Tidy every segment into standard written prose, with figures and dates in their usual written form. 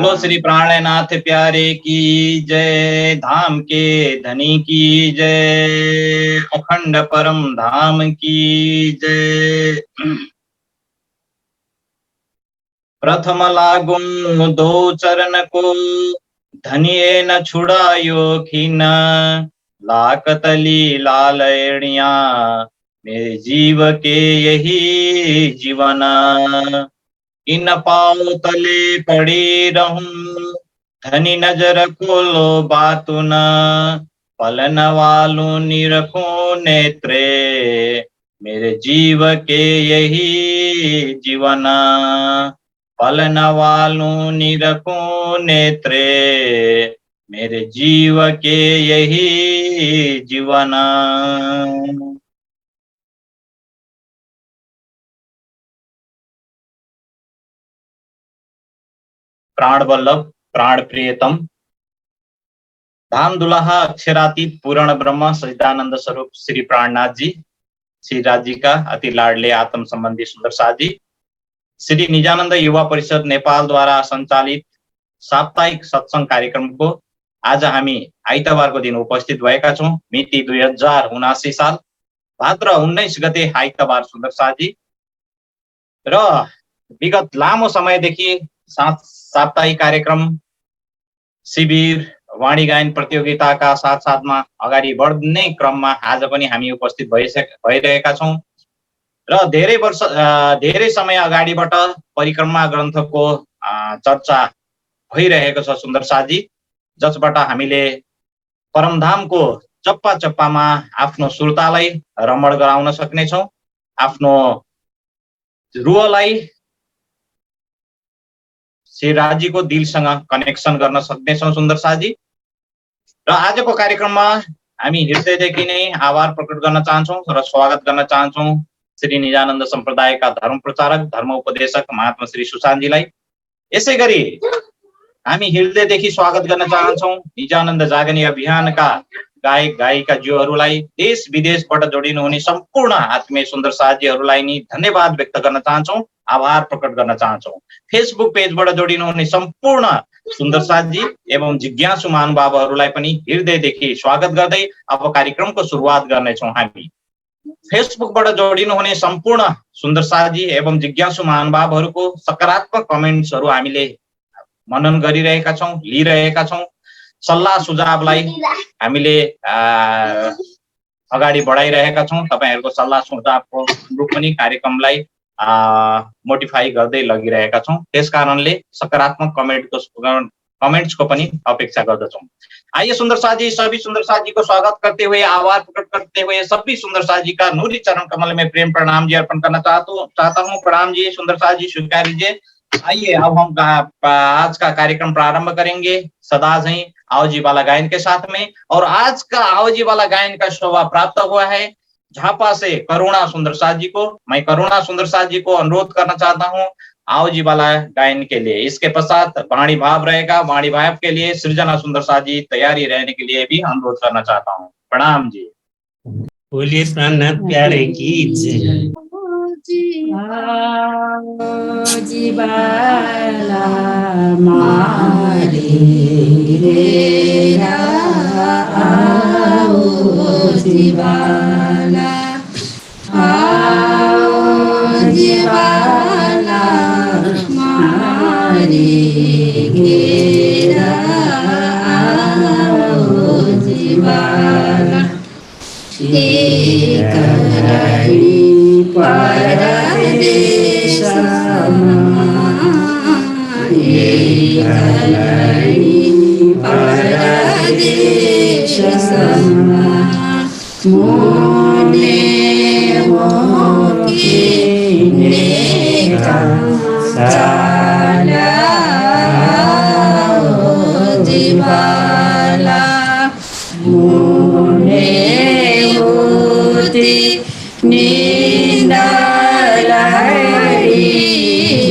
बोलो श्री प्राणनाथ प्यारे की जय, धाम के धनी की जय, अखंड परम धाम की जय। प्रथम लागुं दो चरण को, धनिये न छुड़ायो खीन, लाकतली लालयणिया, मेरे जीव के यही जीवन। इन पाँव तले पड़ी रहूं, धनी नजर खोलो बातु न, पलन वालू निरखो नेत्रे, मेरे जीव के यही जीवन। पलन वालू निरखो नेत्रे, मेरे जीव के यही जीवन। प्राण वल्लभ प्राण प्रियतम धाम दुलाहा अक्षरातीत पूर्ण ब्रह्म सच्चिदानंद स्वरूप श्री प्राणनाथ जी, श्री राज जी का अति लाडले आत्म संबंधी सुंदर साथ जी, श्री निजानंद युवा परिषद नेपाल द्वारा संचालित साप्ताहिक सत्संग कार्यक्रम को आज हामी आइतबारको दिन उपस्थित भएका छौं। मिति 2079 साल भाद्र 19 गते आइतबार सुन्दर साथी र विगत लामो समयदेखि साप्ताहिक कार्यक्रम, शिविर, वाणी गायन प्रतियोगिताका साथ साथमा अगाडि बढ्ने क्रममा आज पनि हामी उपस्थित भइरहेका छौं र धेरै समय अगाडिबाट परिक्रमा ग्रन्थको चर्चा भइरहेको छ सुन्दर साथी, जसबाट हामीले परमधामको चप्पा चप्पामा आफ्नो श्रोतालाई रमण गराउन सक्नेछौं, आफ्नो रुहलाई श्री राजीको दिलसँग कनेक्सन गर्न सक्नेछौं सुन्दर साथी। र आजको कार्यक्रममा हामी हृदयदेखि नै आभार प्रकट गर्न चाहन्छौं र स्वागत गर्न चाहन्छौं श्री निजानन्द सम्प्रदायका धर्म प्रचारक, धर्म उपदेशक महात्मा श्री सुशान्तजीलाई। यसैगरी हामी हृदयदेखि स्वागत गर्न चाहन्छौं निजानन्द जागनी अभियानका गायक गायिकाज्यूहरूलाई, देश विदेशबाट जोडिनुहुने सम्पूर्ण आत्मीय सुन्दर साथीहरूलाई नि धन्यवाद व्यक्त गर्न चाहन्छौं, आभार प्रकट गर्न चाहन्छौं। फेसबुक पेजबाट जोडिनुहुने सम्पूर्ण सुन्दर साथी एवं जिज्ञासु महानुभावहरूलाई पनि हृदयदेखि स्वागत गर्दै अब कार्यक्रमको सुरुवात गर्नेछौं। हामी फेसबुकबाट जोडिनुहुने सम्पूर्ण सुन्दर साथी एवं जिज्ञासु महानुभावहरूको सकारात्मक कमेन्ट्सहरू हामीले मनन गरिरहेका छौं, लिइरहेका छौं। सल्लाह सुझावलाई हामीले अगाडि बढाइरहेका छौं। तपाईहरुको सल्लाह सुझावको अनुरूप पनि कार्यक्रमलाई मोडिफाई गर्दै लगिरहेका छौं। त्यसकारणले सकारात्मक कमेन्ट्सको पनि अपेक्षा गर्दछौं। आइए सुंदर साथी, सभी सुंदर साथी को स्वागत करते हुए, आभार प्रकट करते हुए सभी सुंदर साथी का नूरी चरण कमल में प्रेम प्रणाम जी अर्पण करना चाहता हूँ। प्रणाम जी सुंदर साथी, स्वीकार लीजिए। आइए अब हम आज का कार्यक्रम प्रारंभ करेंगे सदा ही आओजी वाला गायन के साथ में। और आज का आओजी वाला गायन का शोभा प्राप्त हुआ है झापा से करुणा सुंदर साथ जी को। मैं करुणा सुंदर साथ जी को अनुरोध करना चाहता हूँ आओजी वाला गायन के लिए। इसके पश्चात वाणी भाव रहेगा, वाणी भाव के लिए सृजना सुंदर साथ जी तैयारी रहने के लिए भी अनुरोध करना चाहता हूँ। प्रणाम जी। बोलिए प्राणनाथ प्यारे की जय। आओजी वाला मारे रे आओजी वाला, आओजी वाला मारे घेरा आओजी वाला, एक लड़ी परदेश परदेश मोने मोके नेका साला जीवाला मोने होती नींदलाई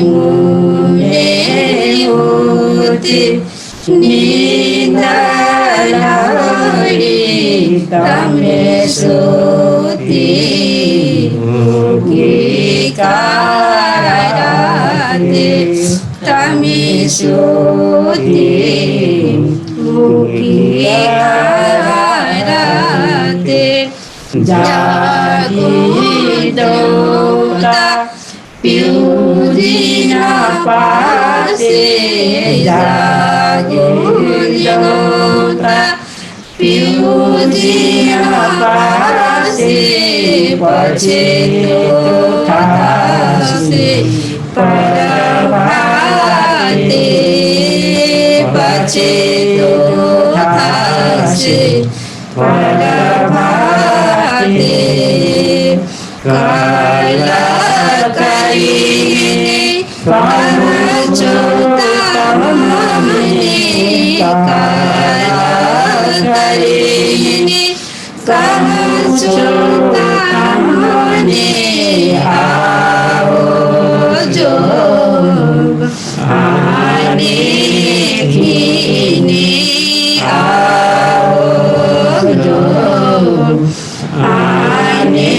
मोने होती नींदलाई तमे सोती होगी कराते तमे सोती मुखी आराते जागी दौता पिउदिना पासे जागी दौता पिउदिना पासे पछि थासे परभाते पछि थासे परभाते काला करीने पाँचोता हमने काला करीने पाँचोता हमने आओ जो आने खीने आओ जो आने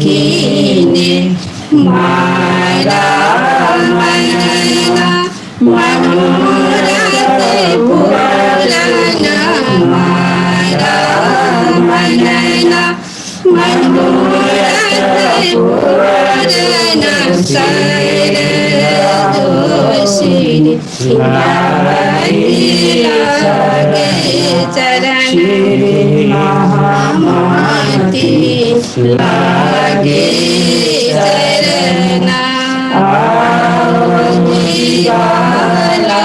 खीने मारा मनना मनोरथ पुराना मारा मनना मनोरथ पुराना सर दोषिनी लागे चरण महामती लागे चरण जीवाला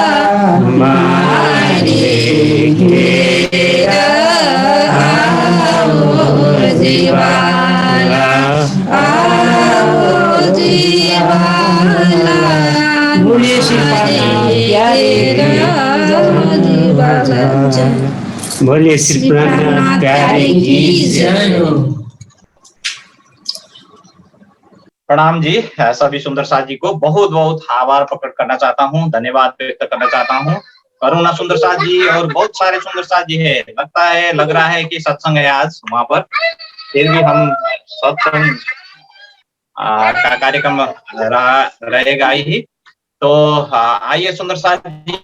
मारे घेरा जीवाला जीवाला बोलिए श्री बोलिए श्री प्राणनाथ प्यारे की जय हो। प्रणाम जी। सभी सुंदर साथ जी को बहुत बहुत आभार प्रकट करना चाहता हूँ, धन्यवाद व्यक्त करना चाहता हूँ। करुणा सुंदर साथ जी और बहुत सारे सुंदर साथ जी है। लग रहा है कि सत्संग है आज वहां पर, फिर भी हम सत्संग का कार्यक्रम रहेगा ही। तो आइए सुंदर साथ जी,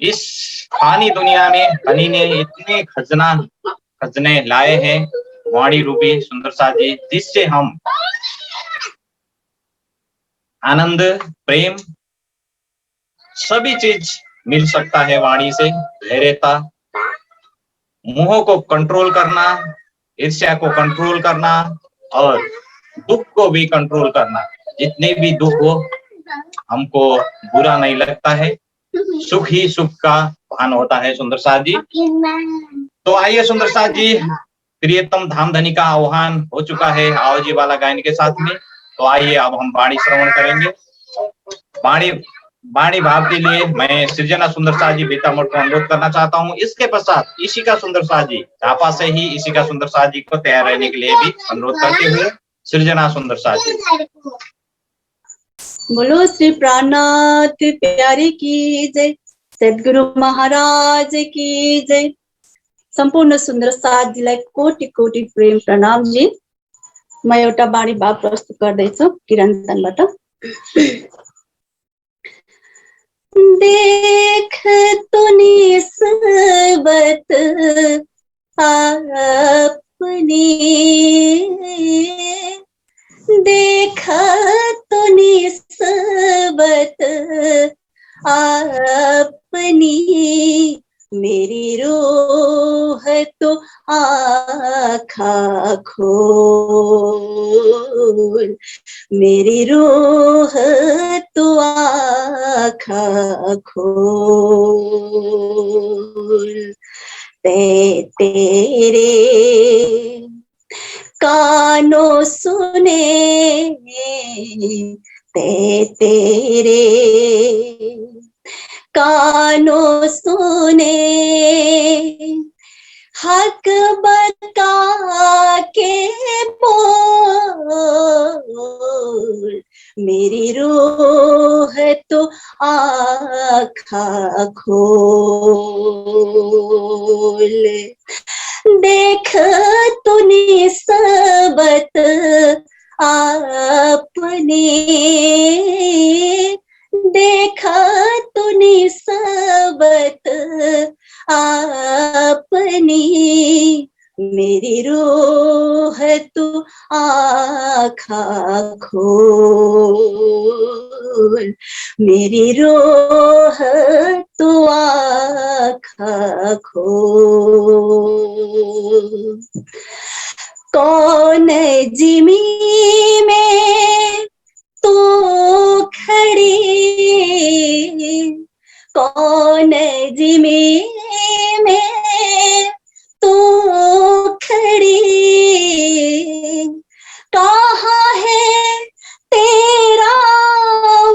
इस फानी दुनिया में हनी ने इतने खजने लाए हैं वाणी रूपी सुंदर साथ जी, जिससे हम आनंद प्रेम सभी चीज मिल सकता है वाणी से। धैर्यता, मोह को कंट्रोल करना, ईर्ष्या को कंट्रोल करना और दुख को भी कंट्रोल करना। जितने भी दुख हो हमको बुरा नहीं लगता है, सुख ही सुख का भान होता है सुंदर साथ जी। तो आइए सुंदर साथ जी, प्रियतम धामधनी का आह्वान हो चुका है आओ जी वाला गायन के साथ में। तो आइए अब हम वाणी श्रवण करेंगे। वाणी भाव के लिए मैं सृजना सुंदर साथ जी बीतामोड़ को अनुरोध करना चाहता हूँ। इसके पश्चात इशिका सुंदर साथ जी झापा से ही इशिका सुंदर साथ जी को तैयार रहने के लिए भी अनुरोध करते हुए सृजना सुंदर साथ जी। बोलो श्री प्राणनाथ प्यारे की जय, सद्गुरु महाराज की जय। सम्पूर्ण सुंदर साथजीलाई कोटि कोटि प्रेम प्रणाम जी। म एउटा वाणी भाव प्रस्तुत गर्दैछु किरान्तनबाट। देख तूने सबत अपने, देखा तूने सबत अपनी, मेरी रूह तो आँखा खोल, मेरी रूह तो आँखा खोल। तेरे कानों सुने, तेरे कानों सुने, हक बता के बोल, मेरी रूह तो आँखा खोल। देख तूने सबत अपने, देखा तूने सबत अपनी, मेरी रूह तू आँखा खोल, मेरी रूह तू आँखा खोल। कौन जिमी में तू खड़ी, कौन जिमी में तू खड़ी, कहाँ है तेरा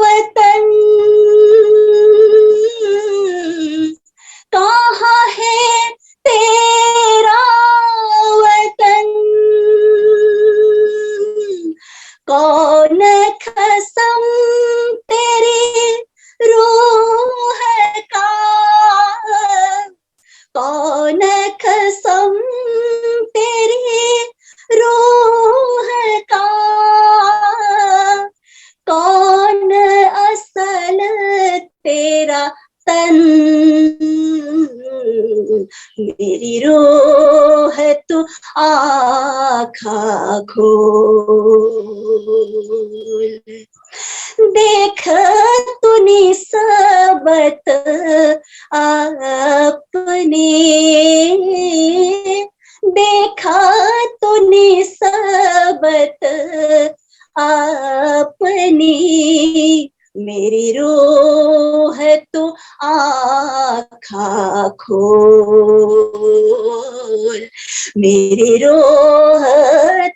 वतन, कहाँ है तेरा वतन, कौन कसम तेरी रूह का, कौन कसम तेरी रूह का, कौन असल तेरा तन, मेरी रूह तू आँखा खोल। देख तूने सबत अपने, देखा तूने सबत अपनी, मेरी रूह तू आँखा खोल, मेरी रूह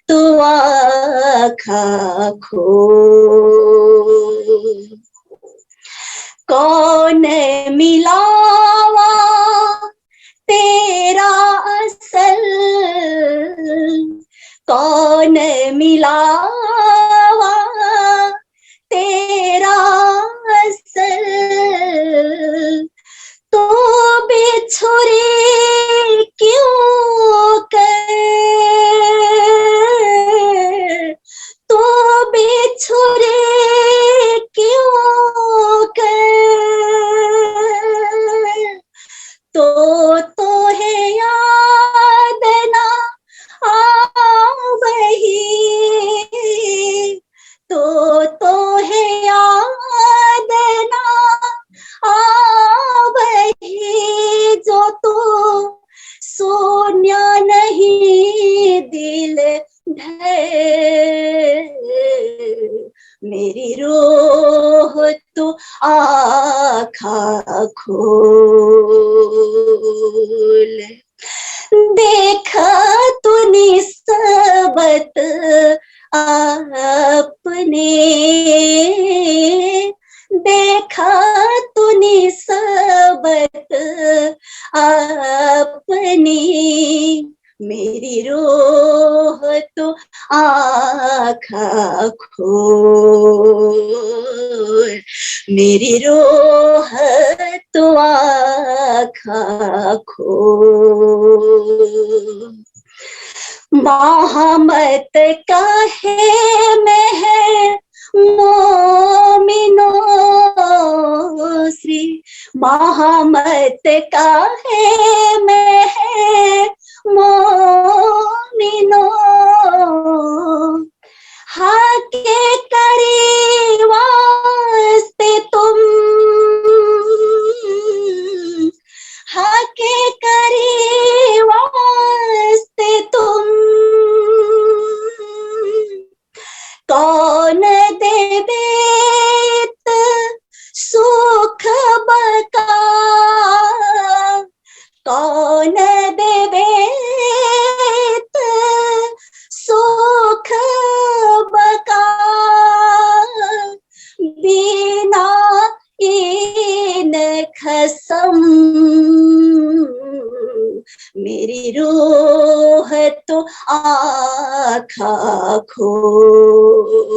तू आँखा खोल। कौन मिलावा तेरा असल, कौन मिलावा तेरा असल, तो बिछुरी क्यों कर, तो बिछुरी क्यों कर, तो है याद ना आवही, तो है याद ना आवही, जो तू सोनिया नहीं दिल ढे, मेरी रूह तू आँखा खोल। देखा तूने सबत अपने, देखा तूने सबत अपनी, मेरी रूह तो आँखा खोल, मेरी रूह तो आँखा खोल। मोहम्मद का है मैं मोमिनो श्री, मोहम्मद का है मैं मोमिनो, हाके करे वास्ते तुम, हाके करे वास्ते तुम, कौन देवेत सुख बका, कौन देवेत सुख बका, बिना इन खसम, मेरी रूह तो आँखा खोल।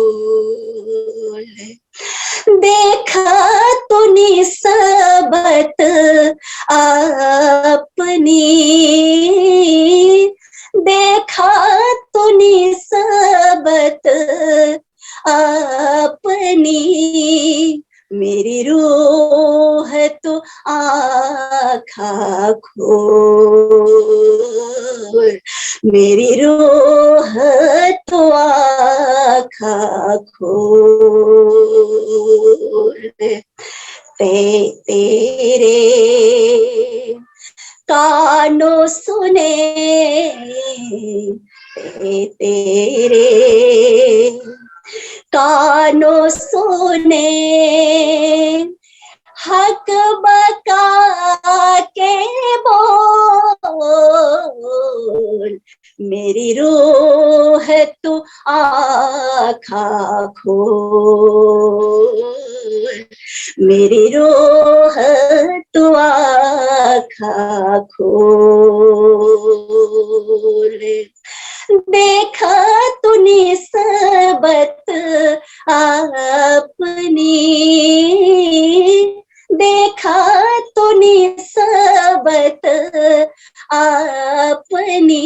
देखा तूने सबत अपनी, देखा तूने सबत अपनी, मेरी मेरी रूह तो आँखा खोल तेरे कानों सुने तेरे कानों सुने हक बका के बोल मेरी रूह तू आँखा खोल मेरी रूह तू आँखा खोल देखा तूने सबत अपनी देखा तूने सबत अपनी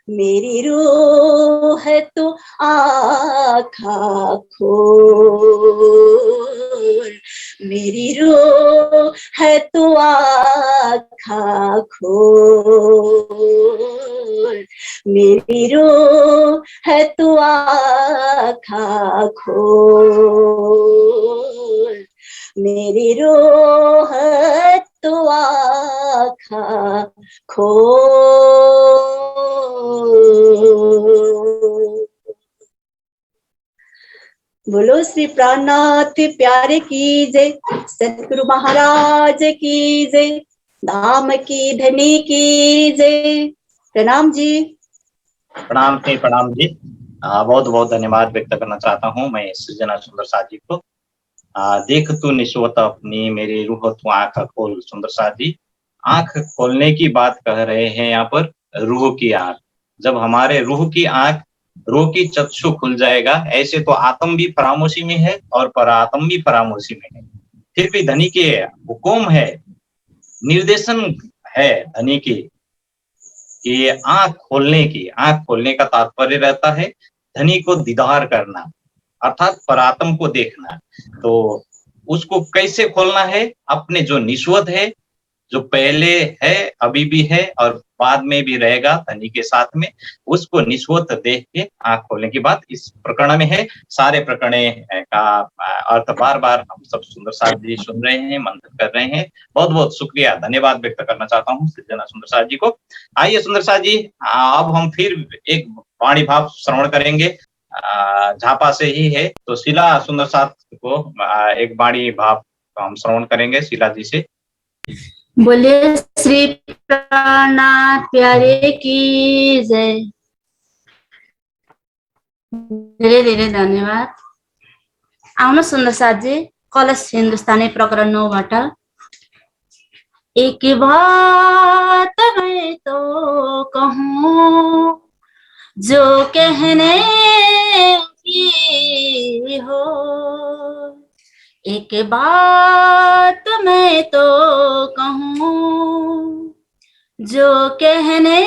मेरी रूह तो आँखा खोल मेरी रूह है तो आँखा खोल मेरी रूह है तो आँखा खोल मेरी रूह तो आँखा खोल। बोलो श्री प्राणनाथ प्यारे की जय, सतगुरु महाराज की जय, धाम की धनी की जय। प्रणाम जी। प्रणाम जी। बहुत बहुत धन्यवाद व्यक्त करना चाहता हूँ मैं सृजना सुंदर साथ जी को। देख तू निस्वत अपनी मेरी रूह तू आंख खोल। सुंदर साथ जी आंख खोलने की बात कह रहे हैं यहाँ पर, रूह की आंख। जब हमारे रूह की आंख, रूह की चक्षु खुल जाएगा, ऐसे तो आत्म भी फरामोशी में है और परात्म भी फरामोशी में है, फिर भी धनी के हुक्म है, निर्देशन है धनी की कि आंख खोलने का तात्पर्य रहता है धनी को दीदार करना, अर्थात परात्म को देखना। तो उसको कैसे खोलना है? अपने जो निस्वत है, जो पहले है, अभी भी है और बाद में भी रहेगा धनी के साथ में, उसको निस्वत देख के आंख खोलने की बात इस प्रकरण में है। सारे प्रकरण का अर्थ बार बार हम सब सुंदर साथ जी सुन रहे हैं, मंथन कर रहे हैं। बहुत बहुत शुक्रिया, धन्यवाद व्यक्त करना चाहता हूँ सृजना सुंदर साथ जी को। आइए सुंदर साथ जी, अब हम फिर एक वाणी भाव श्रवण करेंगे, झापा से ही है। तो शीला सुंदर साथ को एक वाणी भाव हम श्रवण करेंगे शीला जी से। बोलिए श्री प्राणनाथ प्यारे की जय। धेरै धेरै धन्यवाद। आउनु सुन्दर साथजी, कलश हिन्दुस्तानी प्रकरण 9 बाट। एक बात मैं तो कहूँ जो कहने की हो, एक बात मैं तो कहूँ जो कहने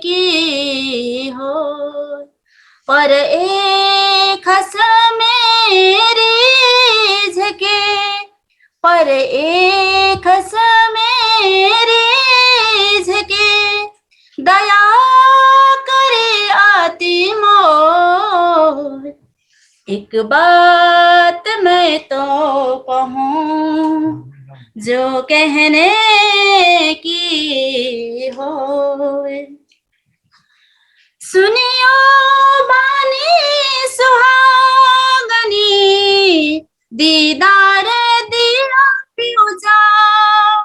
की हो, पर एक हंस मेरी झके, पर एक हंस मेरी झके, दया करे आती मोर। एक बात मैं तो कहूँ जो कहने की हो, सुनियो बानी सुहागनी, दीदार दिया पियो जाओ।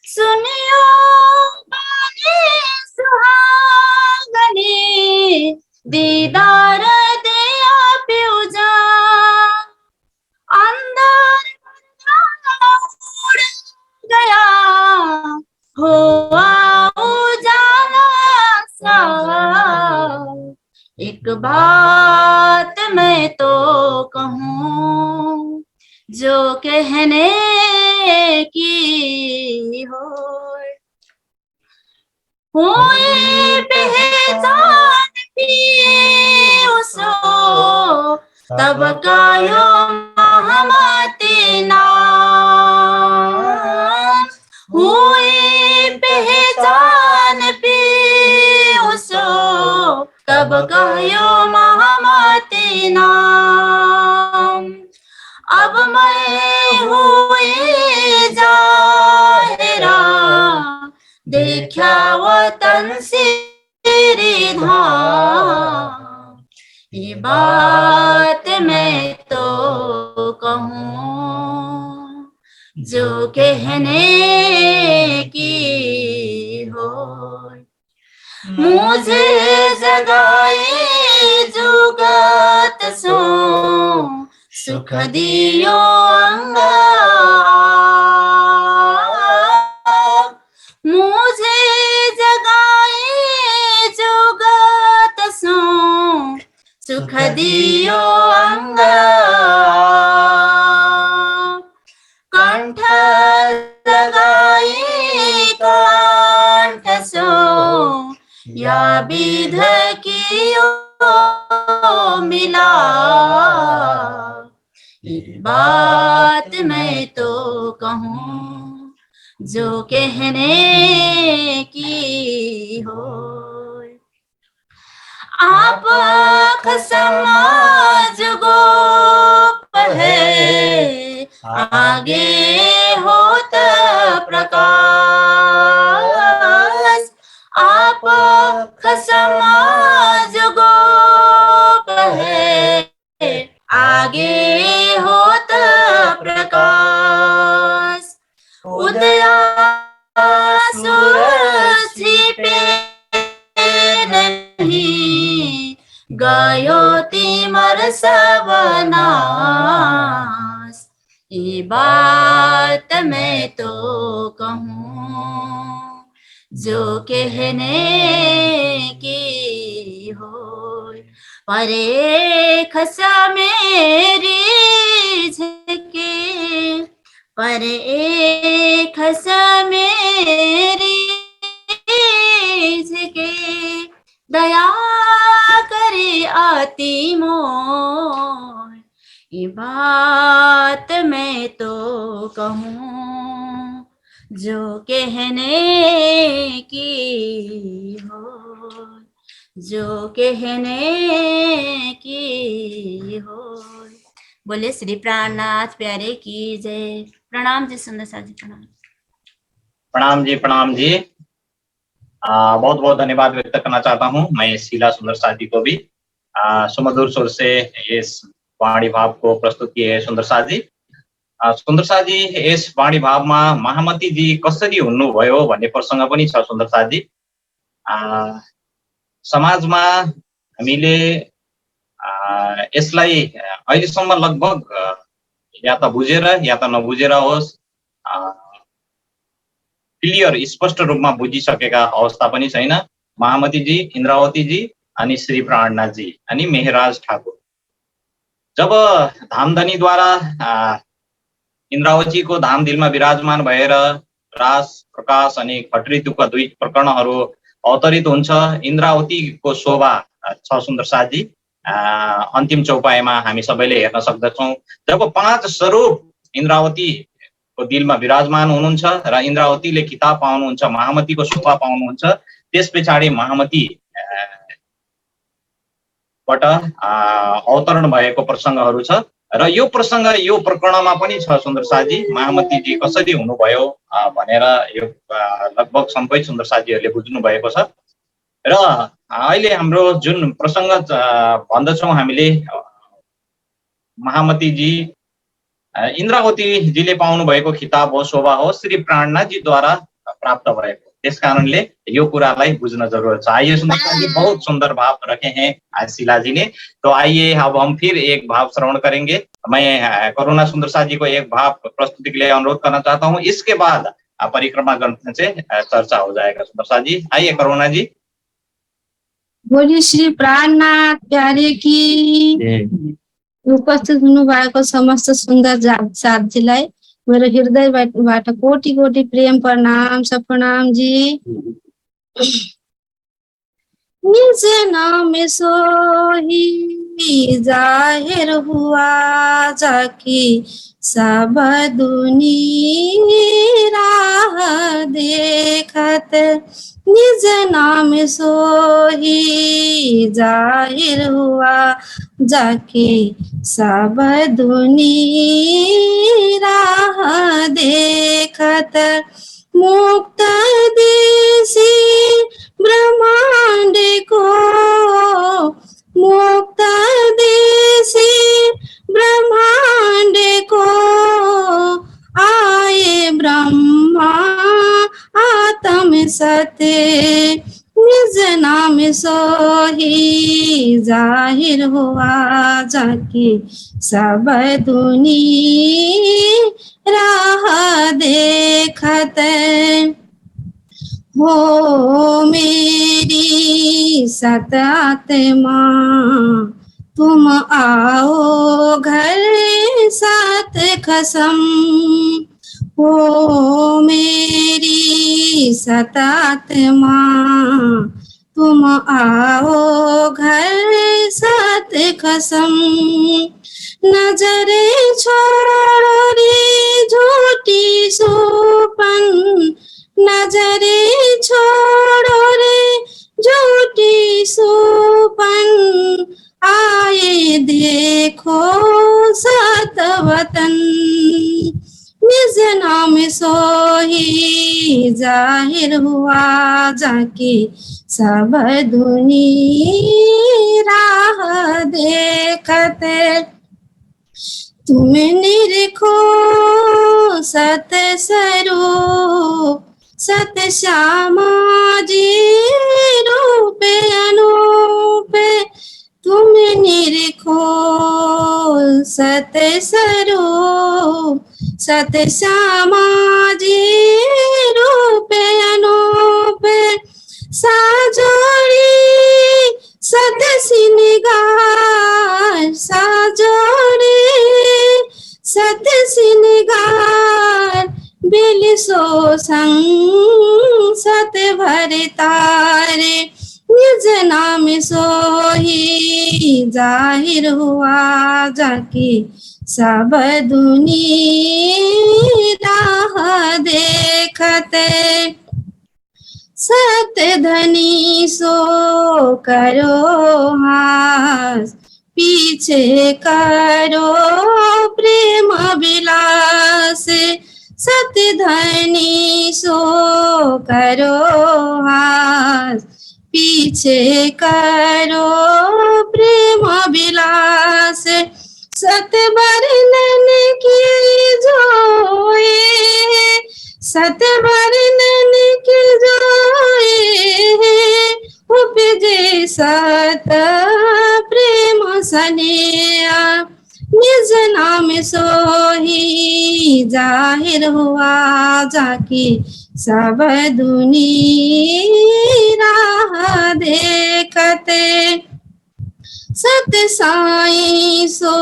सुनियो बानी सुहागनी, दीदार दिया पियो जाओ। अंदर उड़ गया हुआ उजाला सा, एक बात मैं तो कहूँ जो कहने की हो, हुए पहचान पिए उसो, तब कायो महमते नाम। हुए पहचान पिए कह्यो महामती नाम। अब मैं हुई जाहिरा देखा वतन श्री धाम। ये बात मैं तो कहूँ जो कहने की हो। मुझे जगाए जुगत सो सुख दियो अंगा। मुझे जगाए जुगत सो सुख दियो अंगा। कंठ लगाए कंठ सो या विध कियो मिला। एक बात मैं तो कहूँ जो कहने की हो। आप समाज गोप है आगे होता प्रकाश। आप समाज गोप है आगे होता प्रकाश। उदया सूरज छिपे नहीं गयो तिमर सब नाश। ये बात मैं तो कहूँ जो कहने की हो। परे खसा मेरी झके पर एक खसा मेरी झके दया करे अति मोर। ये बात मैं तो कहूँ जो कहने की हो। जो कहने की हो। बोले श्री प्राणनाथ प्यारे की जय। प्रणाम जी सुंदर सा जी। प्रणाम प्रणाम जी, प्रणाम जी। बहुत बहुत धन्यवाद व्यक्त करना चाहता हूँ मैं शीला सुंदर सा जी को भी। सुमधुर स्वर से इस वाणी भाव को प्रस्तुत किए सुंदर सा जी। सुंदर सा जी यस वाणी भावमा महामती जी कसरी हुनुभयो भन्ने प्रसंग पनि छ सुंदर सा जी। समाजमा हामीले यसलाई अहिलेसम्म लगभग या त बुझेर या त नबुझेर होस् क्लियर स्पष्ट रूपमा बुझिसकेका अवस्था पनि छैन। महामती जी, इन्द्रावती जी अनि श्री प्राणनाथ जी अनि मेहराज ठाकुर जब धामधनीद्वारा इन्द्रावतीको धामदिलमा विराजमान भएर रास प्रकाश अनि खटऋतुका दुई प्रकरणहरू अवतरित हुन्छ। इन्द्रावतीको शोभा छ सुन्दर साथजी अन्तिम चौपाईमा हामी सबैले हेर्न सक्दछौँ। जब 5 स्वरूप इन्द्रावतीको दिलमा विराजमान हुनुहुन्छ र इन्द्रावतीले किताब पाउनुहुन्छ, महामतीको शोभा पाउनुहुन्छ, त्यसपछाडि महामती बाट अवतरण भएको प्रसङ्गहरू छ र यो प्रसङ्ग यो प्रकरणमा पनि छ सुन्दर साथजी। महामती जी कसरी हुनुभयो भनेर यो लगभग सबै सुन्दर साथीहरूले बुझ्नु भएको छ र अहिले हाम्रो जुन प्रसङ्ग भन्दछौँ हामीले महामती जी इन्द्रावती जीले पाउनु भएको खिताब हो, शोभा हो, श्री प्राणनाथ जी द्वारा प्राप्त भएको। इस कारणले यो कुरालाई बुझ्न जरुरत छ। आइए सुंदर जी, बहुत सुंदर भाव रखे हैं शीला जी ने, तो आइए अब हम फिर एक भाव श्रवण करेंगे। मैं करुणा सुंदर सा जी को एक भाव प्रस्तुति के लिए अनुरोध करना चाहता हूँ। इसके बाद परिक्रमा ग्रंथ से चर्चा हो जाएगा। सुंदर सा जी आइए। करुणा जी बोलिए श्री प्राणनाथ प्यारे की। उपस्थित हुनु भएको समस्त सुन्दर साथीलाई मेरो हृदयबाट कोटि कोटि प्रेम प्रणाम। सब प्रणाम जी। निज नाम सोही जाहिर हुआ जाकी सब दुनी राह देखत निज नाम सोही जाहिर हुआ जाके सब दुनी राह देखत मुक्त देसी ब्रह्मांड को मुक्त देसी ब्रह्मांड को आए ब्रह्मा आत्म सत्य निज नाम सोही जाहिर हुआ जाके सब दुनी राह देखत हो मेरी सत आत्मा तुम आओ घर साथ कसम हो मेरी सत आत्मा तुम आओ घर साथ कसम नजरे छोड़ो रे झूठी सोपन नजरे छोड़ो रे झूठी सोपन आए देखो सत वतन निज नाम सोही जाहिर हुआ जाके सब दुनी राह देखते तुम निरखो सत स्वरूप सत श्यामा जी रूप अनूप तुम निरखो सत स्वरूप सत श्यामा जी रूप अनूप साजोड़ी सत सिनगार साजोड़ी सत सिनगार बिल सो संग सत भर तारे निज नाम सोही जाहिर हुआ जाके सब दुनी राह देखते सत धनी सो करो हास पीछे करो प्रेम विलास सत धनी सो करो हास पीछे करो प्रेम विलास सत वर्णन की जोए सत वर्णन की जोए उपजे सत प्रेम सनेया निज नाम सोही जाहिर हुआ जाके सब दुनी राह देखते सत साई सो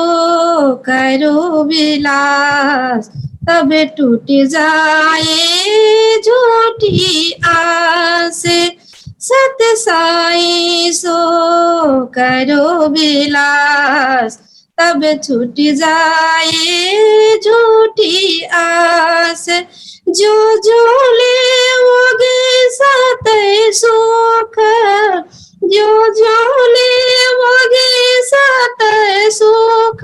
करो विलास तब टूट जाए झूठी आस सत साई सो करो विलास तब छूट जाए झूठी आस जो जो लेओगे सत सुख जो लेओगे सत सुख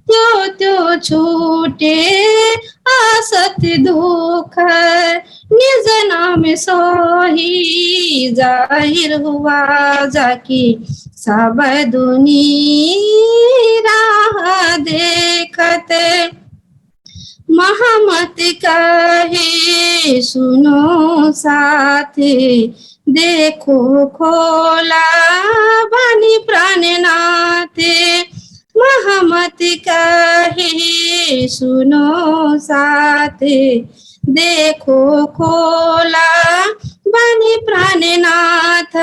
त्यो छूटे आसत दुख निज नाम सोही जाहिर हुआ जाकी सब दुनी राह देखते महामत कहे सुनो साथे देखो खोला बनी प्राणनाथे महामत कहे सुनो साथे देखो खोला बनी प्राणनाथ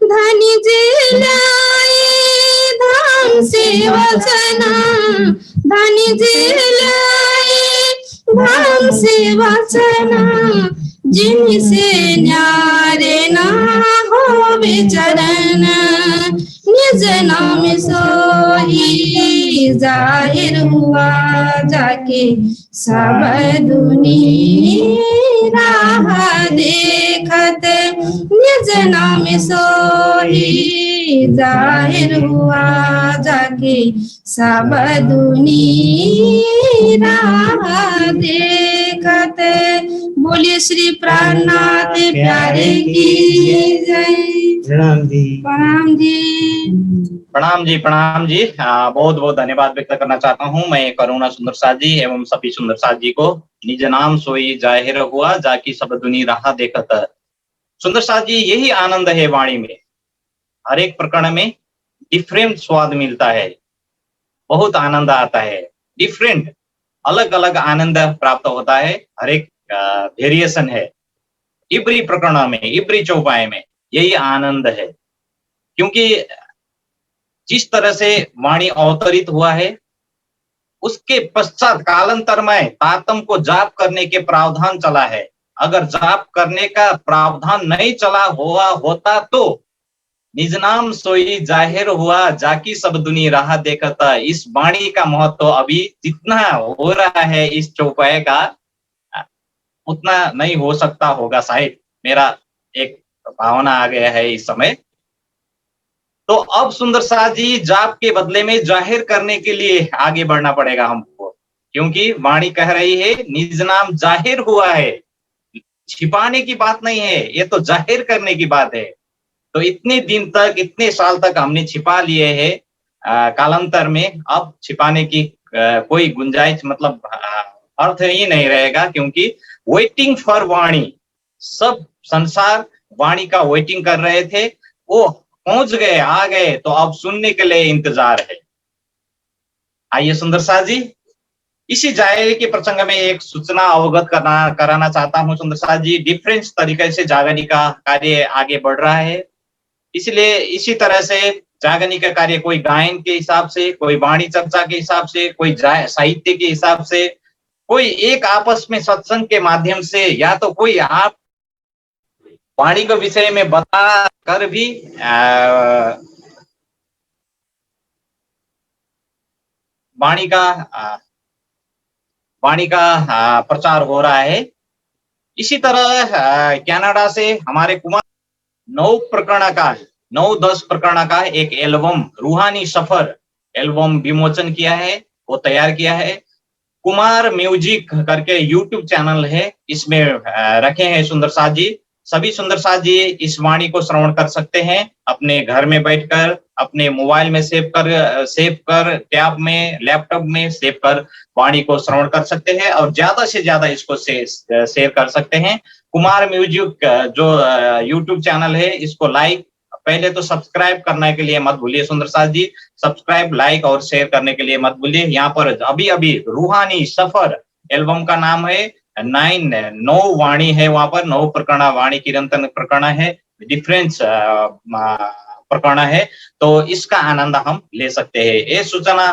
धनी जी लाए धाम से वचना धनी जी लाए धाम से वचना जिनसे न्यारे ना हो विचरण निज नाम सोई जाहिर हुआ जाके सब दुनी राह देखत निज नाम सोई जाहिर हुआ जाके सब दुनी राह देखत। बोलिए श्री प्राणनाथ प्यारे की जय। प्रणाम जी। प्रणाम जी। प्रणाम जी, प्रणाम जी। बहुत बहुत धन्यवाद व्यक्त करना चाहता हूँ मैं करुणा सुंदर साथ जी एवं सभी सुंदर साथ जी को। निज नाम सोई जाहिर हुआ जाकी सब दुनी राह देखत। सुंदर साथ जी, यही आनंद है वाणी में। हर एक प्रकरण में डिफरेंट स्वाद मिलता है, बहुत आनंद आता है। डिफरेंट अलग अलग आनंद प्राप्त होता है, हर एक वेरिएशन है। इब्री प्रकरण में, इब्री चौपाई में यही आनंद है, क्योंकि जिस तरह से वाणी अवतरित हुआ है उसके पश्चात कालांतर में तातम को जाप करने के प्रावधान चला है। अगर जाप करने का प्रावधान नहीं चला हुआ होता तो निज नाम सोई जाहिर हुआ जाकी सब दुनी राह देखता। इस वाणी का महत्व अभी जितना हो रहा है इस चौपाई का उतना नहीं हो सकता होगा शायद। मेरा एक भावना आ गया है इस समय। तो अब सुंदर साथ जी, जाप के बदले में जाहिर करने के लिए आगे बढ़ना पड़ेगा हमको, क्योंकि वाणी कह रही है निज नाम जाहिर हुआ है। छिपाने की बात नहीं है, ये तो जाहिर करने की बात है। तो इतने दिन तक, इतने साल तक हमने छिपा लिए हैं, कालांतर में अब छिपाने की कोई गुंजाइश मतलब अर्थ ही नहीं रहेगा, क्योंकि वेटिंग फॉर वाणी, सब संसार वाणी का वेटिंग कर रहे थे। वो पहुंच गए, आ गए, तो अब सुनने के लिए इंतजार है। आइए सुंदर साथ जी, इसी जागरण के प्रसंग में एक सूचना अवगत कराना चाहता हूँ सुंदर साथ जी। डिफरेंट तरीके से जागरण का कार्य आगे बढ़ रहा है, इसलिए इसी तरह से जागरण का कार्य कोई गायन के हिसाब से, कोई वाणी चर्चा के हिसाब से, कोई साहित्य के हिसाब से, कोई एक आपस में सत्संग के माध्यम से, या तो कोई आप वाणी के विषय में बता कर भी वाणी का प्रचार हो रहा है। इसी तरह कनाडा से हमारे कुमार 9-10 प्रकरण का एक एल्बम रूहानी सफर एल्बम विमोचन किया है, वो तैयार किया है। कुमार म्यूजिक करके यूट्यूब चैनल है, इसमें रखे हैं सुंदर साथ जी। सभी सुंदर साथ जी इस वाणी को श्रवण कर सकते हैं अपने घर में बैठकर, अपने मोबाइल में सेव कर टैब में, लैपटॉप में सेव कर वाणी को श्रवण कर सकते हैं, और ज्यादा से ज्यादा इसको शेयर कर सकते हैं। कुमार म्यूजिक जो यूट्यूब चैनल है, इसको लाइक, पहले तो सब्सक्राइब करने के लिए मत भूलिए सुंदर साथ जी। सब्सक्राइब, लाइक और शेयर करने के लिए मत भूलिए। यहाँ पर अभी अभी रूहानी सफर एल्बम का नाम है, 9 वाणी है, वहां पर 9 प्रकरण वाणी कीर्तन प्रकरण है, डिफरेंस प्रकरण है, तो इसका आनंद हम ले सकते हैं। ये सूचना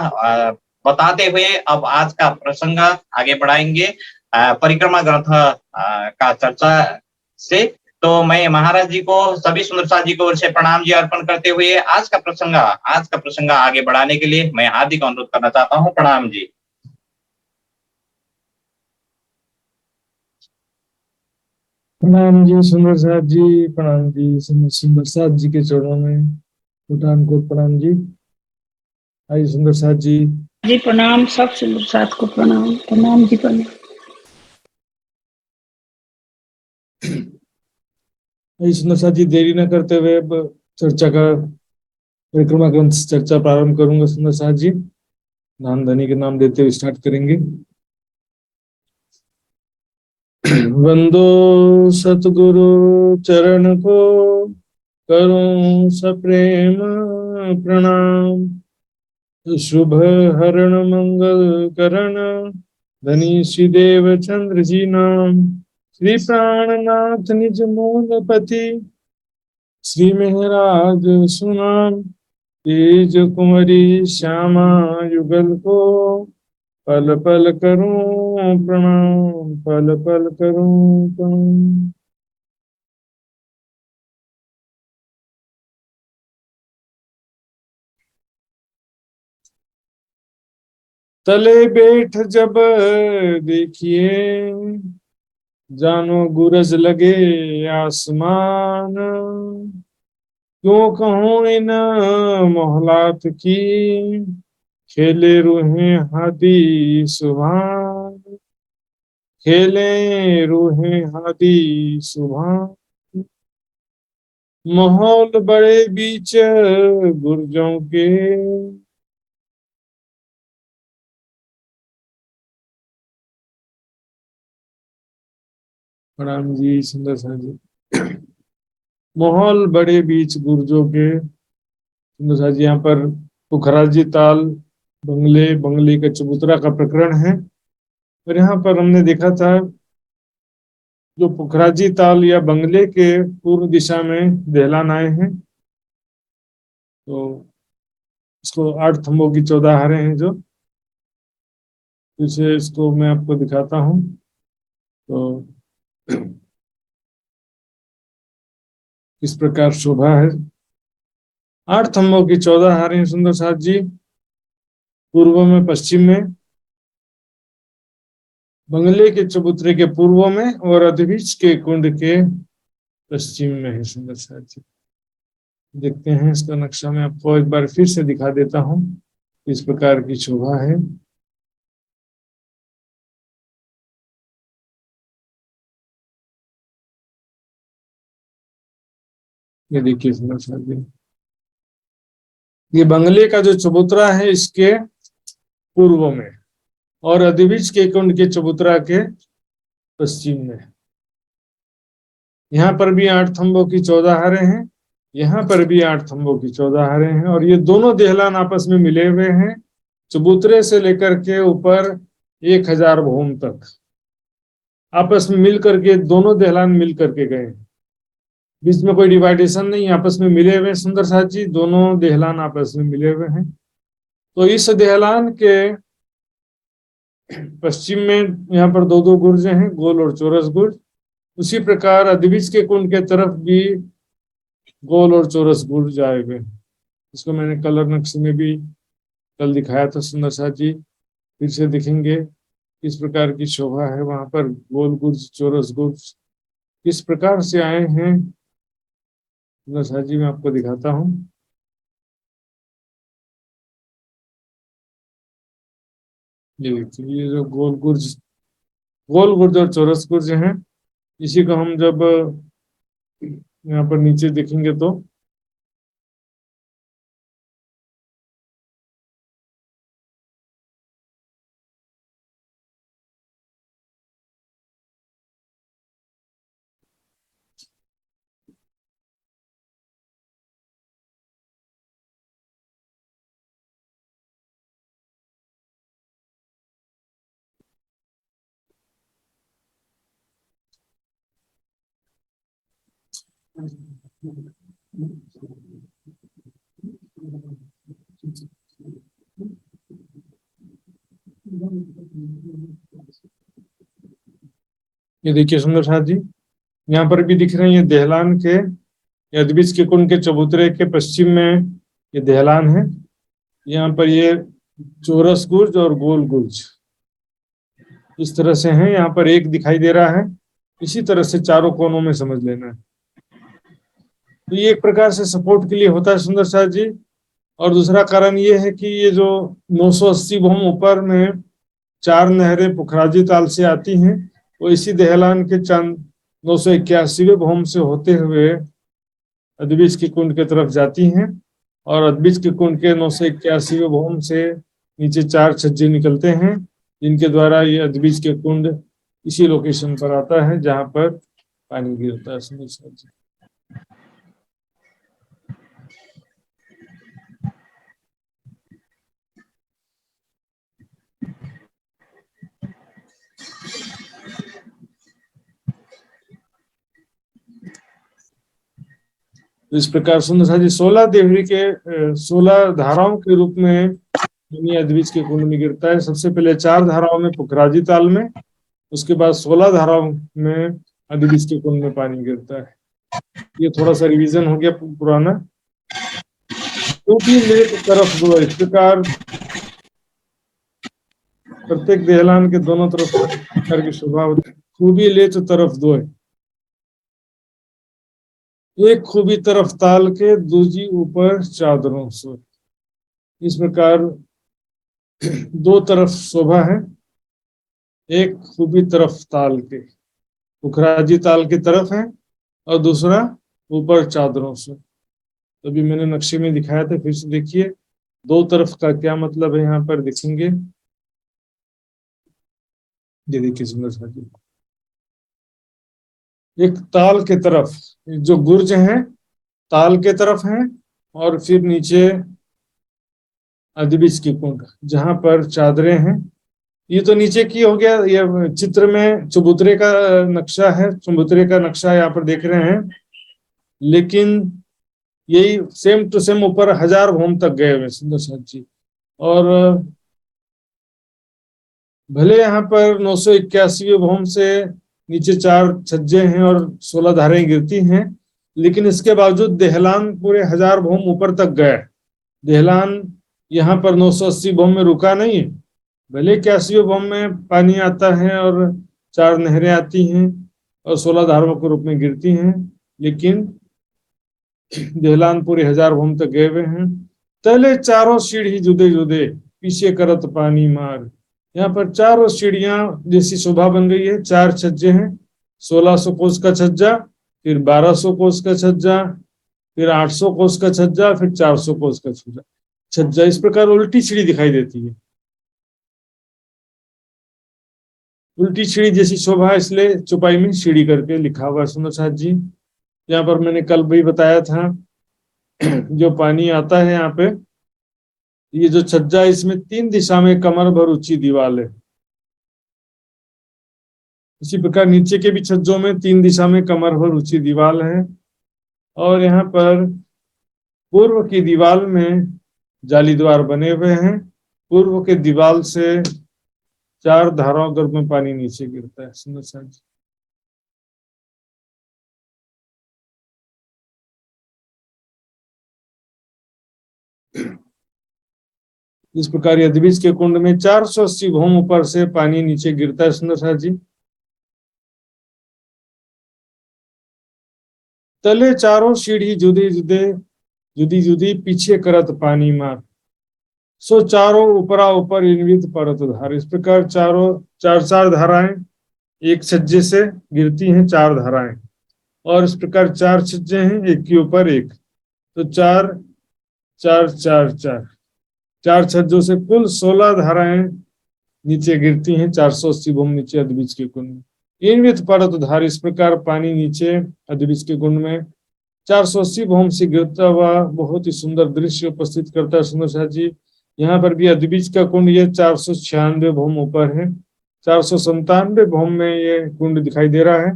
बताते हुए अब आज का प्रसंग आगे बढ़ाएंगे परिक्रमा ग्रंथ का चर्चा से। तो मैं महाराज जी को, सभी सुंदर साथ जी को ओर से प्रणाम जी अर्पण करते हुए आज का प्रसंग आगे बढ़ाने के लिए मैं हार्दिक अनुरोध करना चाहता हूँ। प्रणाम जी। प्रणाम जी सुंदर साथ जी, प्रणाम जी सुंदर साथ जी के चरणों में कोटान कोट प्रणाम जी। आइए सुंदर साथ जी। जी प्रणाम, सब सुंदर साथ को प्रणाम। प्रणाम जी, प्रणाम। आइए सुंदर साथ जी, देरी न करते हुए अब चर्चा का परिक्रमा ग्रंथ चर्चा प्रारंभ करूंगा। सुंदर साथ जी नाम धनी के नाम देते हुए स्टार्ट करेंगे। वंदो सतगुरु चरण को करूं सप्रेम प्रणाम। शुभ हरण मंगल करण धनी श्री देव चंद्र जी नाम। श्री प्राणनाथ निज मूलपति श्री मेहराज सुनाम। तेज कुमरी श्यामा युगल को पल पल करूं प्रणाम, पल पल करूं प्रणाम। तले बैठ जब देखिए, जानो गुरज लगे आसमान। क्यों कहूँ इन मोहलात की, खेले रूहें हादी सुभान। खेले रूहें हादी सुभान। माहौल बड़े बीच गुर्जों के, प्रणाम जी सुंदर सा जी। माहौल बड़े बीच गुर्जों के, सुंदर सा जी। यहाँ पर पुखराजी ताल, बंगले, बंगले का चबूतरा का प्रकरण है। और यहाँ पर हमने देखा था जो पुखराजी ताल या बंगले के पूर्व दिशा में दहलान आए हैं, तो इसको 8 थंबों की 14 हारें हैं। जो पीछे इसको मैं आपको दिखाता हूँ, तो इस प्रकार शोभा है। 8 थंबों की 14 हारें सुंदर साथ जी। पूर्व में, पश्चिम में, बंगले के चबूतरे के पूर्व में और अधबीज के कुंड के पश्चिम में है सुंदर साथ जी। देखते हैं इसका नक्शा मैं आपको एक बार फिर से दिखा देता हूँ, इस प्रकार की शोभा है। ये देखिए सुंदर साथ जी, ये बंगले का जो चबूतरा है इसके पूर्व में और अधबीज के कुंड के चबूतरा के पश्चिम में। यहाँ पर भी 8 थंबों की 14 हारें हैं, यहाँ पर भी 8 थंबों की 14 हारें हैं। और ये दोनों देहलान आपस में मिले हुए हैं, चबूतरे से लेकर के ऊपर 1000 भूम तक आपस में मिल करके, दोनों देहलान मिल करके गए हैं। बीच में कोई डिवाइडेशन नहीं, आपस में मिले हुए सुंदर साथ जी। दोनों देहलान आपस में मिले हुए हैं। तो इस देहलान के पश्चिम में यहाँ पर 2-2 गुर्जे हैं, गोल और चौरस गुर्ज। उसी प्रकार अधबीज के कुंड के तरफ भी गोल और चौरस गुर्ज आए हुए हैं। इसको मैंने कलर नक्शे में भी कल दिखाया था सुंदर साथ जी, फिर से दिखेंगे किस प्रकार की शोभा है। वहां पर गोल गुर्ज, चौरस गुर्ज किस प्रकार से आए हैं सुंदर साथ जी, मैं आपको दिखाता हूँ। ये देखिए, ये जो गोल गुर्ज और चौरस गुर्ज हैं, इसी को हम जब यहाँ पर नीचे देखेंगे तो ये देखिए सुंदर साथ जी, यहाँ पर भी दिख रहे हैं ये देहलान के, अधबीज के कुंड के चबूतरे के पश्चिम में ये देहलान है। यहाँ पर ये चौरस गुर्ज और गोल गुर्ज इस तरह से हैं। यहाँ पर एक दिखाई दे रहा है, इसी तरह से चारों कोनों में समझ लेना है। तो ये एक प्रकार से सपोर्ट के लिए होता है सुंदर साथ जी। और दूसरा कारण ये है कि ये जो 980 भूम ऊपर में 4 नहरें पुखराजी ताल से आती हैं, वो इसी देहलान के 981वें भूम से होते हुए अधबीज के कुंड की तरफ जाती हैं। और अधबीज के कुंड के 981वें भूम से नीचे 4 छज्जे निकलते हैं, जिनके द्वारा ये अधबीज के कुंड इसी लोकेशन पर आता है जहां पर पानी गिरता है सुंदर साथ जी। इस प्रकार सुंदर साथ जी 16 देवरी के 16 धाराओं के रूप में पानी अधबीज के कुंड में गिरता है। सबसे पहले 4 धाराओं में पुखराजी ताल में, उसके बाद 16 धाराओं में अधबीज के कुंड में पानी गिरता है। ये थोड़ा सा रिवीजन हो गया पुराना। क्योंकि मेरे तरफ इस प्रकार प्रत्येक देहलान के दोनों तरफ प्रकार की शोभा होती है। खूबी ले तो तरफ दो है, एक खूबी तरफ ताल के, दूजी ऊपर चादरों से। इस प्रकार दो तरफ शोभा है, एक खूबी तरफ ताल के, पुखराजी ताल की तरफ है, और दूसरा ऊपर चादरों से। अभी मैंने नक्शे में दिखाया था, फिर से देखिए दो तरफ का क्या मतलब है, यहाँ पर देखेंगे। ये देखिए सुंदर सा जी, एक ताल के तरफ जो गुर्ज है ताल के तरफ है, और फिर नीचे अदबिज की कुंड जहां पर चादरें हैं। ये तो नीचे की हो गया, ये चित्र में चबूतरे का नक्शा है, चबूतरे का नक्शा यहाँ पर देख रहे हैं, लेकिन यही सेम टू सेम ऊपर 1000 भूम तक गए हुए सुंदर साथ जी। और भले यहाँ पर 981 भूम से नीचे 4 छज्जे हैं और 16 धारें गिरती हैं, लेकिन इसके बावजूद देहलान पूरे 1000 भूम ऊपर तक गए। देहलान यहाँ पर 980 भूम में रुका नहीं है, भले 81 भूम में पानी आता है और 4 नहरें आती हैं और 16 धारों के रूप में गिरती हैं, लेकिन देहलान पूरे 1000 भूम तक गए हुए हैं। तले चारों सीढ़ी जुदे जुदे, पीछे करत पानी मार। यहाँ पर चारों सीढ़ियां जैसी शोभा बन गई है। 4 छज्जे हैं, 1600 कोस का छज्जा, फिर 1200 कोस का छज्जा, फिर 800 कोस का छज्जा, फिर 400 कोस का छज्जा। इस प्रकार उल्टी सीढ़ी दिखाई देती है, उल्टी सीढ़ी जैसी शोभा, इसलिए चौपाई में सीढ़ी करके लिखा हुआ है सुंदर साथ जी। यहाँ पर मैंने कल भी बताया था, जो पानी आता है यहाँ पे, ये जो छज्जा है इसमें 3 दिशा में कमर भर ऊंची दीवार है। इसी प्रकार नीचे के भी छज्जों में 3 दिशा में कमर भर ऊंची दीवार है। और यहाँ पर पूर्व की दीवार में जाली द्वार बने हुए हैं। पूर्व के दीवार से 4 धाराओं गर्भ में पानी नीचे गिरता है सुंदर सा। इस प्रकार यदविज के कुंड में 480 भूम ऊपर से पानी नीचे गिरता है सुंदर सा जी। तले चारों सीढ़ी जुदी जुदी पीछे करत पानी मार। सो चारों ऊपरा ऊपर इनवित परत धार। इस प्रकार चार धाराएं एक छज्जे से गिरती हैं, 4 धाराएं, और इस प्रकार 4 छज्जे हैं, एक के ऊपर एक, तो 4 4 4 4 4 छज्जों से कुल 16 धाराएं नीचे गिरती हैं। 480 भूम नीचे अदबिज के कुंड में इनवित परत धार। इस प्रकार पानी नीचे अदबिज के कुंड में 480 भूम से गिरता हुआ बहुत ही सुंदर दृश्य उपस्थित करता है सुंदर साथ जी। यहाँ पर भी अदबिज का कुंड ये 496 भूम ऊपर है, 497 भूम में ये कुंड दिखाई दे रहा है।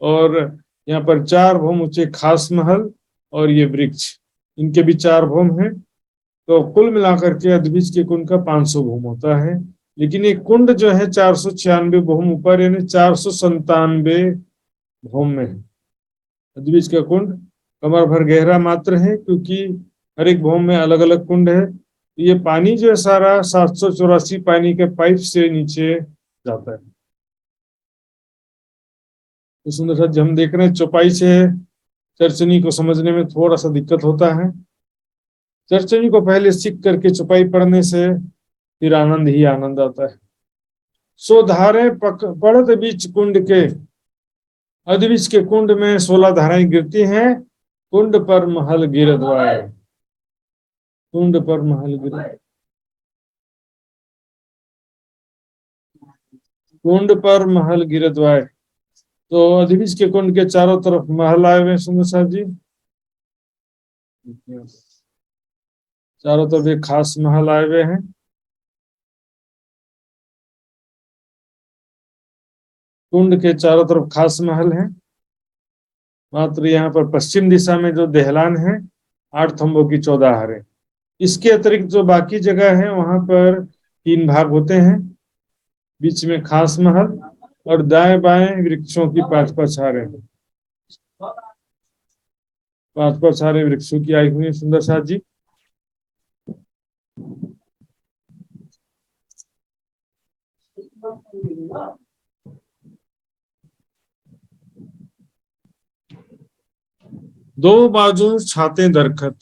और यहाँ पर 4 भूम ऊंचे खास महल और ये वृक्ष, इनके भी 4 भूम है, तो कुल मिलाकर के अदबिज के कुंड का 500 भूम होता है। लेकिन ये कुंड जो है 496 भूम ऊपर, यानी 497 भूम में है। अदबिज का कुंड कमर भर गहरा मात्र है, क्योंकि हर एक भूम में अलग अलग कुंड है। ये पानी जो है सारा 784 पानी के पाइप से नीचे जाता है। तो सुंदर साथ हम देख रहे हैं चौपाई से चरचनी को समझने में थोड़ा सा दिक्कत होता है। चरचनी को पहले सीख करके चौपाई पढ़ने से फिर आनंद ही आनंद आता है। सो धारे पड़त बीच कुंड के, अदबिज के कुंड में 16 धाराएं गिरती हैं। कुंड पर महल गिरद्वार, कुंड पर महल गिर, कुंड पर महल गिरद्वार। तो अदबिज के कुंड के चारों तरफ महल आए हुए सुंदर साहब जी। चारों तरफ एक खास महल आए हुए हैं। कुंड के चारों तरफ खास महल है। मात्र यहाँ पर पश्चिम दिशा में जो देहलान है 8 थंबों की 14 हारें। इसके अतिरिक्त जो बाकी जगह है वहां पर 3 भाग होते हैं, बीच में खास महल और दाएं बाएं वृक्षों की 5-5 हारें, 5-5 हारें वृक्षों की आई हुई सुंदर साथ जी। दो बाजू छाते दरखत,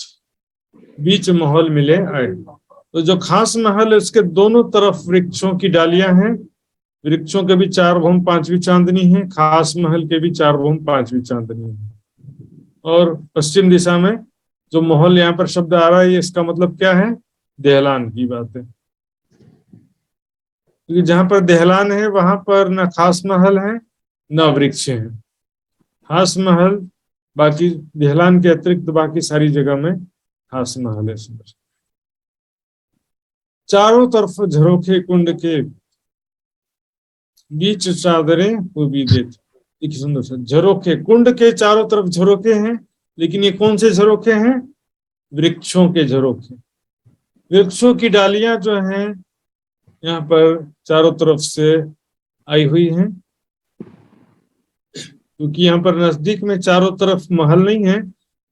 बीच महल मिले आए। तो जो खास महल है उसके दोनों तरफ वृक्षों की डालियां हैं। वृक्षों के भी 4 भौम 5वीं चांदनी है, खास महल के भी 4 भौम 5वीं चांदनी है। और पश्चिम दिशा में जो महल यहाँ पर शब्द आ रहा है, इसका मतलब क्या है? देहलान की बात है। क्योंकि जहां पर देहलान है वहां पर न खास महल है न वृक्ष है। खास महल बाकी देहलान के अतिरिक्त बाकी सारी जगह में खास महल है। सुंदर चारों तरफ झरोखे कुंड के बीच चादरें खूबी देत। देखिए सुंदर सा झरोखे, कुंड के चारों तरफ झरोखे हैं, लेकिन ये कौन से झरोखे हैं? वृक्षों के झरोखे। वृक्षों की डालियां जो हैं यहाँ पर चारों तरफ से आई हुई हैं, क्योंकि यहाँ पर नजदीक में चारों तरफ महल नहीं है,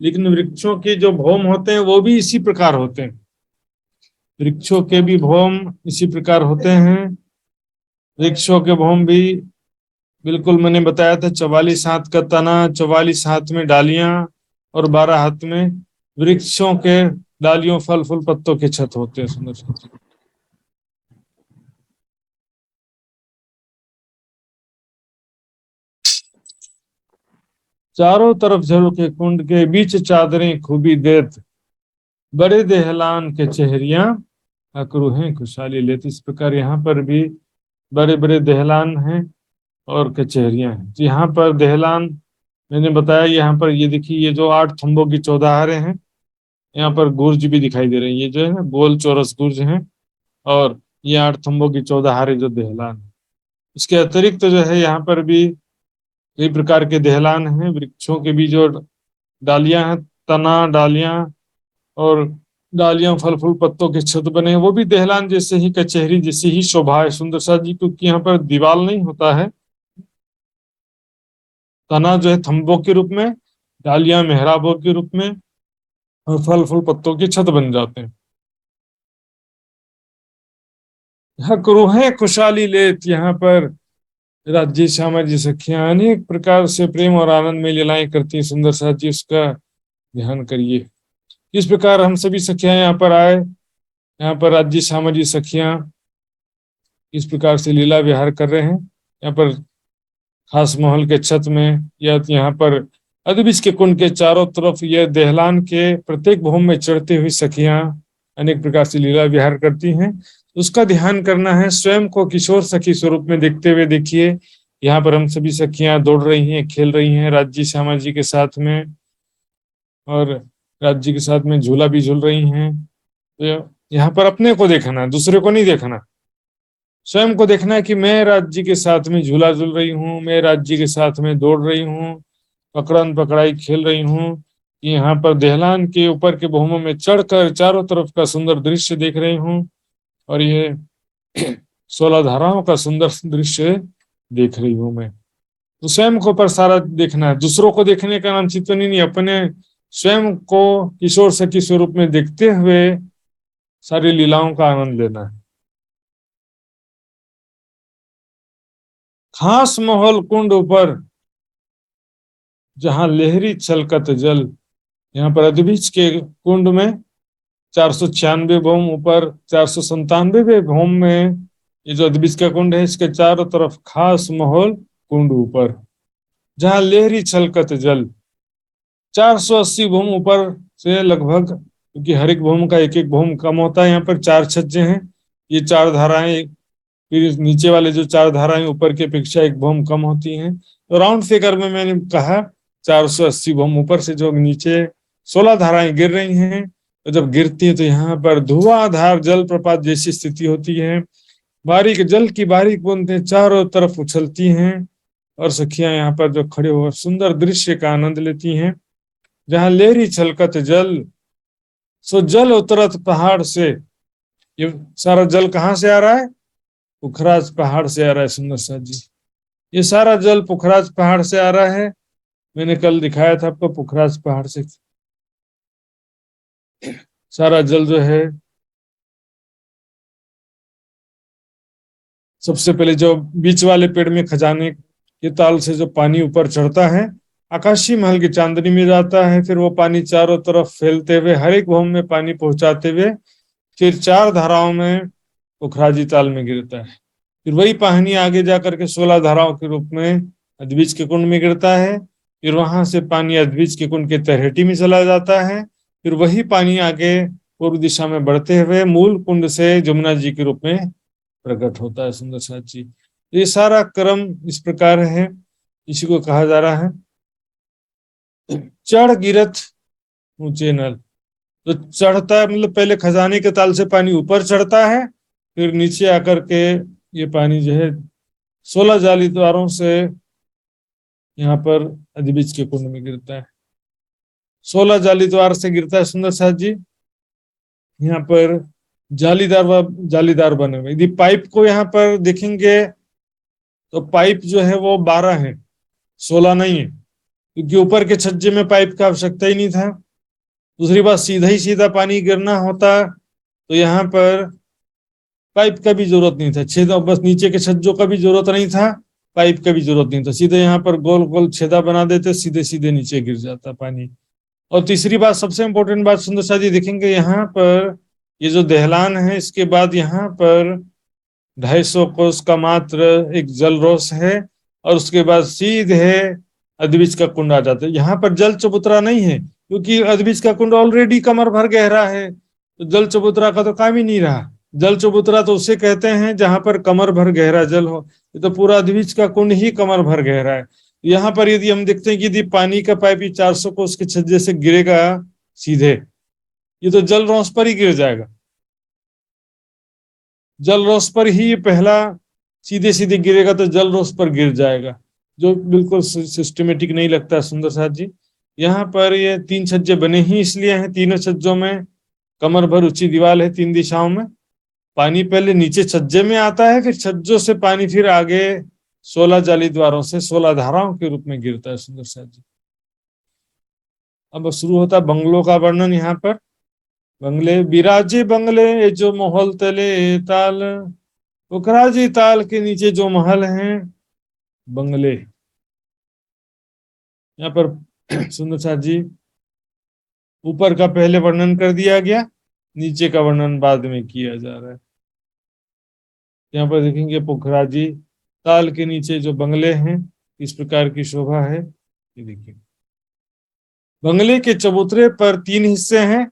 लेकिन वृक्षों के जो भौम होते हैं वो भी इसी प्रकार होते हैं। वृक्षों के भी भौम इसी प्रकार होते हैं। वृक्षों के भौम भी बिल्कुल मैंने बताया था, 44 हाथ का तना, 44 हाथ में डालियां और 12 हाथ में वृक्षों के डालियों फल फूल पत्तों के छत होते हैं। सुंदर सुंदर चारों तरफ झरोखे कुंड के बीच चादरें खूबी देत, बड़े देहलान के चेहरियां अकरूहें खुशहाली लेती। इस प्रकार यहाँ पर भी बड़े बड़े देहलान हैं और कचहरियां हैं। तो यहाँ पर देहलान मैंने बताया, यहाँ पर ये देखिए, ये जो 8 थंबों की चौधारे हैं, यहाँ पर गुर्ज भी दिखाई दे रही है। ये जो है ना गोल चौरस गुर्ज हैं, और ये 8 थंबों की चौधारे जो देहलान है। इसके अतिरिक्त जो है यहाँ पर भी कई प्रकार के देहलान हैं। वृक्षों के भी जो डालियां हैं, तना डालियां और डालियां फल फूल पत्तों के छत बने हैं, वो भी देहलान जैसे ही, कचहरी जैसी ही शोभा है। सुंदर सा जी, क्योंकि यहाँ पर दीवाल नहीं होता है। तना जो है थंबों के रूप में, डालियां मेहराबों के रूप में, और फल फूल पत्तों की छत बन जाते हैं। रूहें खुशहाली लेत, यहाँ पर राज्य श्यामा जी सखियां अनेक प्रकार से प्रेम और आनंद में लीलाएं करती हैं। सुंदर सा जी, उसका ध्यान करिए। इस प्रकार हम सभी सखियां यहाँ पर आए। यहाँ पर राज्य श्यामा जी सखियां इस प्रकार से लीला विहार कर रहे हैं। यहाँ पर खास महल के छत में, या यहाँ पर अदबिस के कुंड के चारों तरफ, यह देहलान के प्रत्येक भौम में चढ़ती हुई सखियां अनेक प्रकार से लीला विहार करती हैं। उसका ध्यान करना है, स्वयं को किशोर सखी स्वरूप में देखते हुए। देखिए यहाँ पर हम सभी सखियां दौड़ रही हैं, खेल रही हैं राज्य श्यामा जी के साथ में, और राज्य के साथ में झूला भी झूल रही हैं। तो यहाँ पर अपने को देखना, दूसरे को नहीं देखना, स्वयं को देखना है कि मैं राज्य के साथ में झूला झूल रही हूँ, मैं राज्य के साथ में दौड़ रही हूँ, पकड़न पकड़ाई खेल रही हूँ। यहाँ पर देहलान के ऊपर के भौमों में चढ़कर चारों तरफ का सुंदर दृश्य देख रही हूँ, और ये 16 धाराओं का सुंदर दृश्य देख रही हूँ मैं। तो स्वयं को पर सारा देखना है, दूसरों को देखने का नाम चिंतन नहीं, अपने स्वयं को किशोर सखी स्वरूप में देखते हुए सारी लीलाओं का आनंद लेना है। खास महल कुंड ऊपर जहां लहरी छलकत जल, यहाँ पर अदबिच के कुंड में 496 भौम ऊपर, 497 भौम में ये जो अदबिच का कुंड है, इसके चारों तरफ खास महल कुंड ऊपर जहां लहरी छलकत जल, 480 भौम ऊपर से लगभग, क्योंकि हर एक भौम का एक एक भौम कम होता है। यहाँ पर 4 छज्जे हैं, ये 4 धाराएं, फिर नीचे वाले जो 4 धाराएं ऊपर की अपेक्षा एक भौम कम होती हैं। तो राउंड फिगर में मैंने कहा 480 भौम ऊपर से जो नीचे 16 धाराएं गिर रही हैं, तो जब गिरती है तो यहाँ पर धुआंधार जलप्रपात जैसी स्थिति होती है। बारीक जल की बारीक बूंदें चारों तरफ उछलती हैं, और सखियां यहाँ पर जो खड़े हो सुंदर दृश्य का आनंद लेती हैं। जहां लेरी छलकत जल, सो जल उतरत पहाड़ से। ये सारा जल कहाँ से आ रहा है? पुखराज पहाड़ से आ रहा है। सुंदर सा जी, ये सारा जल पुखराज पहाड़ से आ रहा है। मैंने कल दिखाया था आपको, पुखराज पहाड़ से सारा जल जो है सबसे पहले जो बीच वाले पेड़ में खजाने के ताल से जो पानी ऊपर चढ़ता है, आकाशीय महल की चांदनी में जाता है, फिर वो पानी चारों तरफ फैलते हुए हर एक भवन में पानी पहुंचाते हुए फिर 4 धाराओं में पोखराजी ताल में गिरता है। फिर वही पानी आगे जाकर के 16 धाराओं के रूप में अद्विज के कुंड में गिरता है। फिर वहां से पानी अद्विज के कुंड के तरहेटी में चला जाता है। फिर वही पानी आगे पूर्व दिशा में बढ़ते हुए मूल कुंड से जमुना जी के रूप में प्रकट होता है। सुंदर साथ जी, ये सारा क्रम इस प्रकार है, इसी को कहा जा रहा है चढ़ गिरत ऊंचे नल। तो चढ़ता है मतलब पहले खजाने के ताल से पानी ऊपर चढ़ता है, फिर नीचे आकर के ये पानी जो है 16 जाली द्वारों से यहाँ पर अद्विज के कुंड में गिरता है। 16 जाली द्वार से गिरता है सुंदर साथ जी। यहाँ पर जालीदार बने हुए। यदि पाइप को यहाँ पर देखेंगे तो पाइप जो है वो 12 है, 16 नहीं है, क्योंकि ऊपर के छज्जे में पाइप का आवश्यकता ही नहीं था। दूसरी बात, सीधा ही सीधा पानी गिरना होता तो यहाँ पर पाइप का भी जरूरत नहीं था, छेदा बस नीचे के छज्जों का भी जरूरत नहीं था, पाइप का भी जरूरत नहीं था, सीधे यहाँ पर गोल गोल छेदा बना देते, सीधे सीधे नीचे गिर जाता पानी। और तीसरी बात, सबसे इंपॉर्टेंट बात सुंदर साथ जी देखेंगे, यहाँ पर ये जो दहलान है इसके बाद यहाँ पर 250 कोस का मात्र एक जलरोष है और उसके बाद सीधे अद्विज का कुंड आ जाता है। यहाँ पर जल चबूतरा नहीं है क्योंकि अद्विज का कुंड ऑलरेडी कमर भर गहरा है, तो जल चबूतरा का तो काम ही नहीं रहा। जल चबूतरा तो उसे कहते हैं जहां पर कमर भर गहरा जल हो, ये तो पूरा अद्विज का कुंड ही कमर भर गहरा है। यहाँ पर यदि हम देखते हैं कि यदि पानी का पाइप 400 कोस के छज्जे से गिरेगा सीधे, ये तो जल रोस पर ही गिर जाएगा, जल रोस पर ही पहला सीधे सीधे गिरेगा तो जल रोस पर गिर जाएगा, जो बिल्कुल सिस्टमेटिक नहीं लगता सुंदर साथ जी। यहाँ पर ये 3 छज्जे बने ही इसलिए हैं, तीनों छज्जों में कमर भर ऊंची दीवार है, 3 दिशाओं में। पानी पहले नीचे छज्जे में आता है, फिर छज्जों से पानी फिर आगे 16 जाली द्वारों से 16 धाराओं के रूप में गिरता है सुंदर साथ जी। अब शुरू होता है बंगलों का वर्णन। यहाँ पर बंगले, बिराजे बंगले जो महल तले ताल, पोखराजी ताल के नीचे जो महल हैं बंगले। यहाँ पर सुंदर साथ जी ऊपर का पहले वर्णन कर दिया गया, नीचे का वर्णन बाद में किया जा रहा है। यहाँ पर देखेंगे पोखराजी ताल के नीचे जो बंगले हैं इस प्रकार की शोभा है। ये देखिए बंगले के चबूतरे पर 3 हिस्से हैं,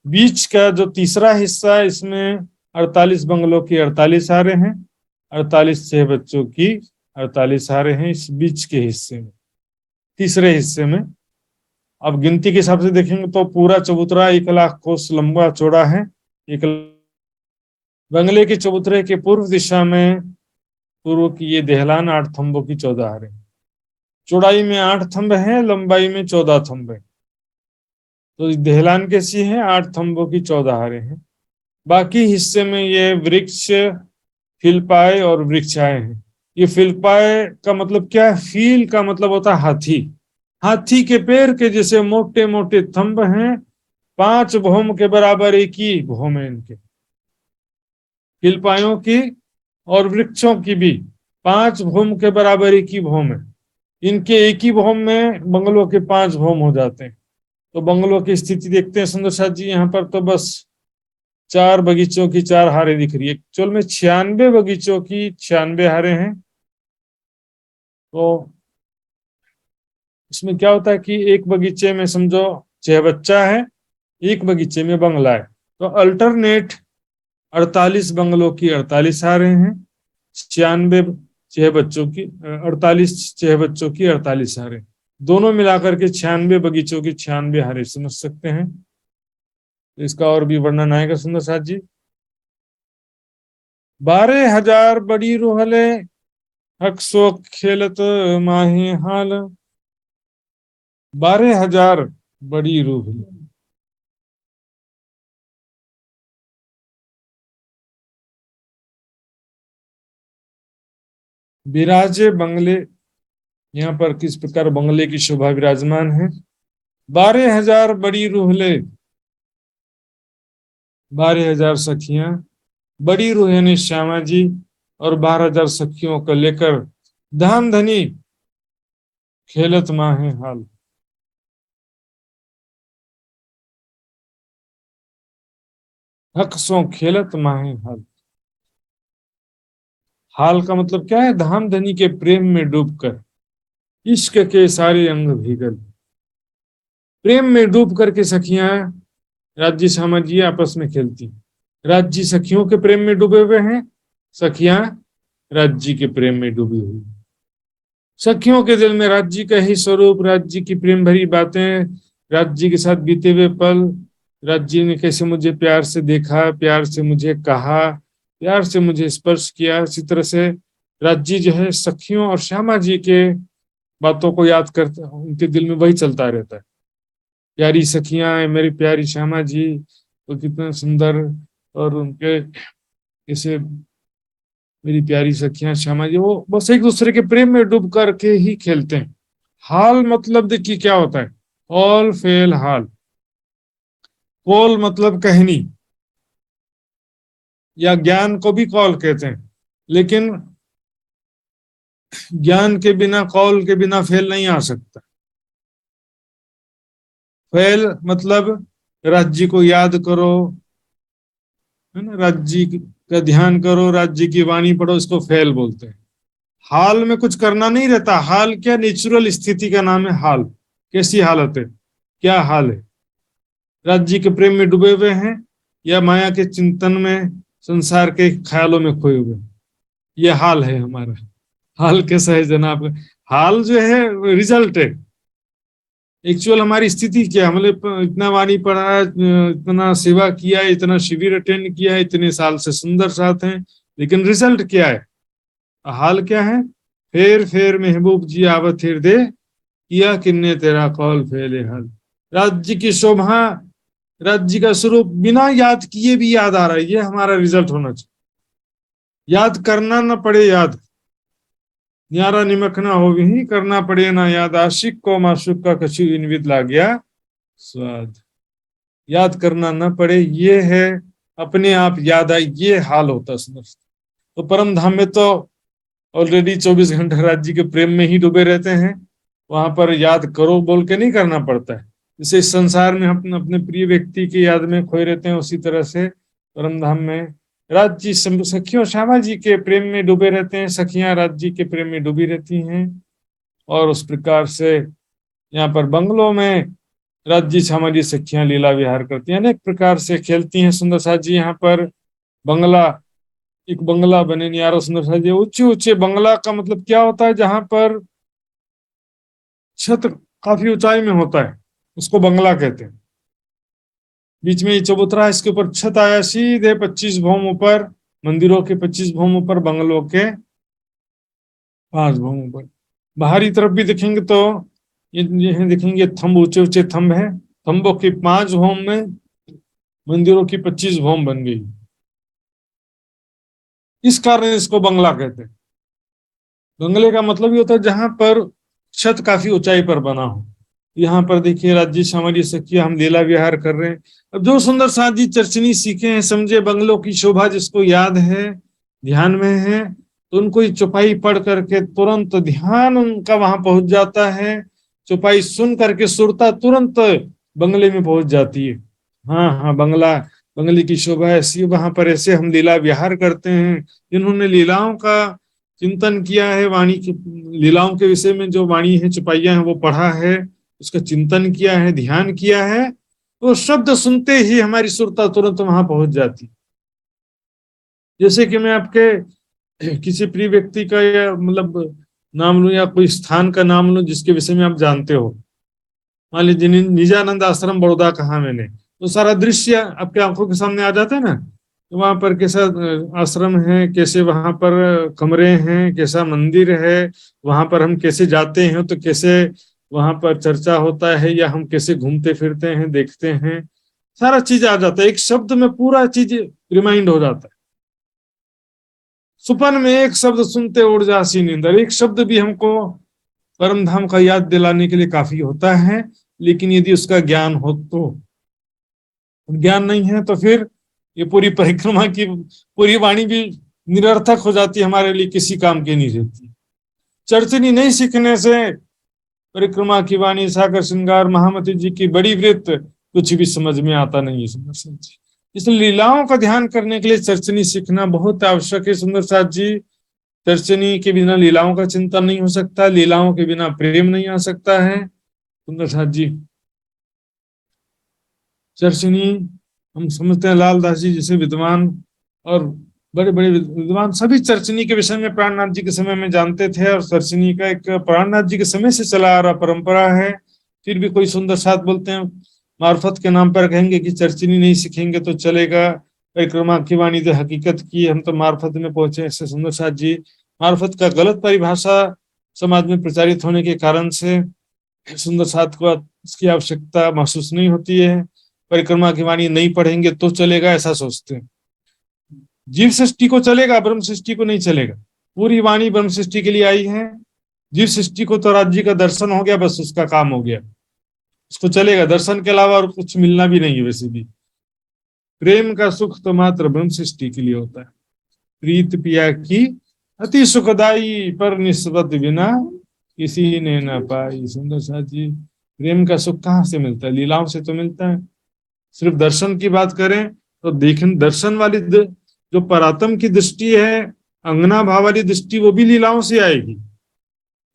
बीच का जो तीसरा हिस्सा है इसमें 48 बंगलों की 48 हारें हैं, 48 छह बच्चों की 48 हारें हैं इस बीच के हिस्से में, तीसरे हिस्से में। अब गिनती के हिसाब से देखेंगे तो पूरा चबूतरा 1 लाख कोस लंबा चौड़ा है। बंगले के चबूतरे के पूर्व दिशा में पूर्व की ये दहलान 8 थंबों की 14 हारें, चौड़ाई में 8 थंब हैं, लंबाई में 14 थंब है। तो दहलान कैसी है, 8 थंबों की 14 हारें हैं। बाकी हिस्से में ये वृक्ष, फिलपाए और वृक्षाएं हैं। ये फिलपाए का मतलब क्या है, फील का मतलब होता है हाथी, हाथी के पैर के जैसे मोटे मोटे थंब हैं, 5 भौम के बराबर एक ही भौम है इनके, फिलपायों की और वृक्षों की भी 5 भौम के बराबर एक ही भौम है। इनके एक ही भौम में बंगलों के 5 भौम हो जाते हैं। तो बंगलों की स्थिति देखते हैं सुंदर साथ जी। यहाँ पर तो बस 4 बगीचों की 4 हारें दिख रही है, एक्चुअल में 96 बगीचों की 96 हारें हैं। तो इसमें क्या होता है कि एक बगीचे में समझो 6 बच्चा है, एक बगीचे में बंगला है, तो अल्टरनेट 48 बंगलों की 48 हारें हैं, 96 6 बच्चों की 48 6 बच्चों की 48 हारें, दोनों मिलाकर के 96 बगीचों की 96 हारें समझ सकते हैं। तो इसका और भी वर्णन आएगा सुंदर साथ जी। 12,000 बड़ी रोहले हक्सो खेलत माही हाल, 12,000 बड़ी रोहले। विराजे बंगले, यहाँ पर किस प्रकार बंगले की शोभा विराजमान है। 12,000 बड़ी रोहले, 12,000 सखियां बड़ी रोहिणी श्यामा जी और 12,000 सखियों को लेकर धाम धनी खेलत माहे हाल। हक सो खेलत माहे हाल। हाल का मतलब क्या है? धाम धनी के प्रेम में डूबकर इश्क के सारे अंग भीगल। प्रेम में डूब करके सखियां राज्य श्यामा जी आपस में खेलती। राज्य सखियों के प्रेम में डूबे हुए हैं, सखियां राज्य के प्रेम में डूबी हुई। सखियों के दिल में राज्य का ही स्वरूप, राज्य की प्रेम भरी बातें, राज्य के साथ बीते हुए पल, राज्य ने कैसे मुझे प्यार से देखा, प्यार से मुझे कहा, प्यार से मुझे स्पर्श किया। इसी तरह से राज्य जो है सखियों और श्यामा जी के बातों को याद करता, उनके दिल में वही चलता रहता है। प्यारी सखियां, मेरी प्यारी श्यामा जी तो कितना सुंदर, और उनके जैसे मेरी प्यारी सखियां श्यामा जी, वो बस एक दूसरे के प्रेम में डूब करके ही खेलते हैं। हाल मतलब देखिए क्या होता है, ऑल फेल हाल। कॉल मतलब कहनी या ज्ञान को भी कॉल कहते हैं, लेकिन ज्ञान के बिना, कॉल के बिना फेल नहीं आ सकता। फेल मतलब राज्य को याद करो, है ना, राज्य का ध्यान करो, राज्य की वाणी पढ़ो, इसको फेल बोलते हैं। हाल में कुछ करना नहीं रहता। हाल क्या? नेचुरल स्थिति का नाम है हाल। कैसी हालत है, क्या हाल है? राज्य के प्रेम में डूबे हुए हैं या माया के चिंतन में, संसार के ख्यालों में खोए हुए हैं, ये हाल है हमारा। हाल कैसा है जनाब? हाल जो है रिजल्ट है। एक्चुअल हमारी स्थिति क्या है? मतलब इतना वाणी पढ़ा, इतना सेवा किया, इतना शिविर अटेंड किया, इतने साल से सुंदर साथ हैं, लेकिन रिजल्ट क्या है? हाल क्या है? फेर फेर महबूब जी आवत हृदय, किया किन्ने तेरा कौल फेले हाल। राज्य की शोभा, राज्य का स्वरूप बिना याद किए भी याद आ रहा है, ये हमारा रिजल्ट होना चाहिए। याद करना न पड़े याद, न्यारा निमखना हो भी करना पड़े ना याद, आशिक को माशुक का कछु इनविद ला गया स्वाद। याद करना न पड़े, ये है अपने आप याद आए, ये हाल होता है। तो परम धाम में तो ऑलरेडी 24 घंटे राज्य के प्रेम में ही डूबे रहते हैं, वहां पर याद करो बोल के नहीं करना पड़ता है। जैसे इस संसार में हम अपने प्रिय व्यक्ति की याद में खोए रहते हैं, उसी तरह से परम धाम में राज्य सखियों श्यामा जी के प्रेम में डूबे रहते हैं, सखियां राज्य के प्रेम में डूबी रहती हैं। और उस प्रकार से यहाँ पर बंगलों में राज्य श्यामा जी सखियां लीला विहार करती हैं, अनेक प्रकार से खेलती हैं। सुंदर साथ जी यहाँ पर बंगला, एक बंगला बने न्यारो सुंदर साथ जी। ऊंचे ऊंचे बंगला का मतलब क्या होता है? जहां पर छत काफी ऊंचाई में होता है, उसको बंगला कहते हैं। बीच में ये चबूतरा है, इसके ऊपर छत आया सीधे 25 भौम ऊपर, मंदिरों के 25 भौम ऊपर, बंगलों के 5 भौम ऊपर। बाहरी तरफ भी देखेंगे तो ये देखेंगे थंब, ऊंचे ऊंचे थंब है, थंबों के 5 भौम में मंदिरों की 25 भौम बन गई। इस कारण इसको बंगला कहते हैं। बंगले का मतलब ये होता है जहां पर छत काफी ऊंचाई पर बना हो। यहाँ पर देखिए राज्य श्यामा जी सखिया हम लीला विहार कर रहे हैं। अब जो सुंदर साथ जी चर्चनी सीखे हैं, समझे बंगलों की शोभा, जिसको याद है, ध्यान में है, तो उनको ये चौपाई पढ़ करके तुरंत ध्यान उनका वहां पहुंच जाता है। चौपाई सुन करके सुरता तुरंत बंगले में पहुंच जाती है। हाँ हाँ, बंगला, बंगले की शोभा ऐसी, वहां पर ऐसे हम लीला विहार करते हैं। जिन्होंने लीलाओं का चिंतन किया है, वाणी की लीलाओं के विषय में जो वाणी है, चौपाइयां हैं, वो पढ़ा है, उसका चिंतन किया है, ध्यान किया है, तो शब्द सुनते ही हमारी सुरता तुरंत वहां पहुंच जाती। जैसे कि मैं आपके किसी प्रिय व्यक्ति का या मतलब नाम लूं, या कोई स्थान का नाम लूं जिसके विषय में आप जानते हो। मान लीजिए निजानंद आश्रम बड़ौदा कहा मैंने, तो सारा दृश्य आपके आंखों के सामने आ जाता है ना। तो वहां पर कैसा आश्रम है, कैसे वहां पर कमरे हैं, कैसा मंदिर है, वहां पर हम कैसे जाते हैं, तो कैसे वहां पर चर्चा होता है, या हम कैसे घूमते फिरते हैं, देखते हैं, सारा चीज आ जाता है। एक शब्द में पूरा चीज रिमाइंड हो जाता है। सुपन में एक शब्द सुनते उड़ जासी नींदर, एक शब्द भी हमको परम धाम का याद दिलाने के लिए काफी होता है। लेकिन यदि उसका ज्ञान हो तो, ज्ञान नहीं है तो फिर ये पूरी परिक्रमा की पूरी वाणी भी निरर्थक हो जाती है, हमारे लिए किसी काम की नहीं रहती। चर्चनी नहीं सीखने से परिक्रमा की वाणी, सागर श्रृंगार, महामती जी की बड़ी वृत्त कुछ भी समझ में आता नहीं है सुंदर साथ जी। इसलिए लीलाओं का ध्यान करने के लिए चर्चनी सीखना बहुत आवश्यक है सुंदर साथ जी। चर्चनी के बिना लीलाओं का चिंतन नहीं हो सकता, लीलाओं के बिना प्रेम नहीं आ सकता है सुंदर साथ जी। चर्चनी हम समझते हैं लालदास जी जैसे विद्वान और बड़े बड़े विद्वान सभी चर्चनी के विषय में प्राणनाथ जी के समय में जानते थे, और चर्चनी का एक प्राणनाथ जी के समय से चला आ रहा परंपरा है। फिर भी कोई सुंदर साथ बोलते हैं मार्फत के नाम पर कहेंगे कि चर्चनी नहीं सीखेंगे तो चलेगा, परिक्रमा की वाणी तो हकीकत की, हम तो मार्फत में पहुंचे। ऐसे सुंदर साथ जी मार्फत का गलत परिभाषा समाज में प्रचारित होने के कारण से सुंदर साथ को इसकी आवश्यकता महसूस नहीं होती है। परिक्रमा की वाणी नहीं पढ़ेंगे तो चलेगा ऐसा सोचते हैं। जीव सृष्टि को चलेगा, ब्रह्म सृष्टि को नहीं चलेगा। पूरी वाणी ब्रह्म सृष्टि के लिए आई है। जीव सृष्टि को तो राज्य का दर्शन हो गया, बस उसका काम हो गया, उसको चलेगा। दर्शन के अलावा और कुछ मिलना भी नहीं है। वैसे भी प्रेम का सुख तो मात्र ब्रह्म सृष्टि के लिए होता है। प्रीत पिया की अति सुखदाई, पर निस्बत बिना किसी ने न पाई। सुंदर साथ जी प्रेम का सुख कहाँ से मिलता है? लीलाओं से तो मिलता है। सिर्फ दर्शन की बात करें तो देखें, दर्शन वाली जो परात्म की दृष्टि है, अंगना भाव वाली दृष्टि, वो भी लीलाओं से आएगी,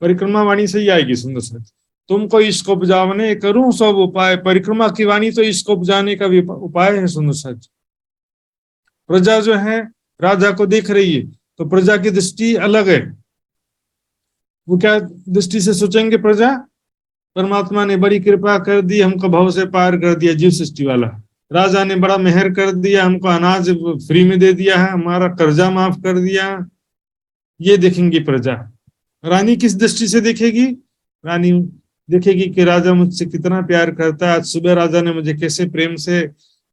परिक्रमा वाणी से ही आएगी। सुंदर साथ तुमको इसको उपजावने करूं सब उपाय, परिक्रमा की वाणी तो इसको उपजाने का भी उपाय है। सुंदर साथ प्रजा जो है राजा को देख रही है तो प्रजा की दृष्टि अलग है। वो क्या दृष्टि से सोचेंगे? प्रजा परमात्मा ने बड़ी कृपा कर दी, हमको भव से पार कर दिया, जीव सृष्टि वाला। राजा ने बड़ा मेहर कर दिया, हमको अनाज फ्री में दे दिया है, हमारा कर्जा माफ कर दिया। ये देखेंगी प्रजा। रानी किस दृष्टि से देखेगी? रानी देखेगी कि राजा मुझसे कितना प्यार करता है। आज सुबह राजा ने मुझे कैसे प्रेम से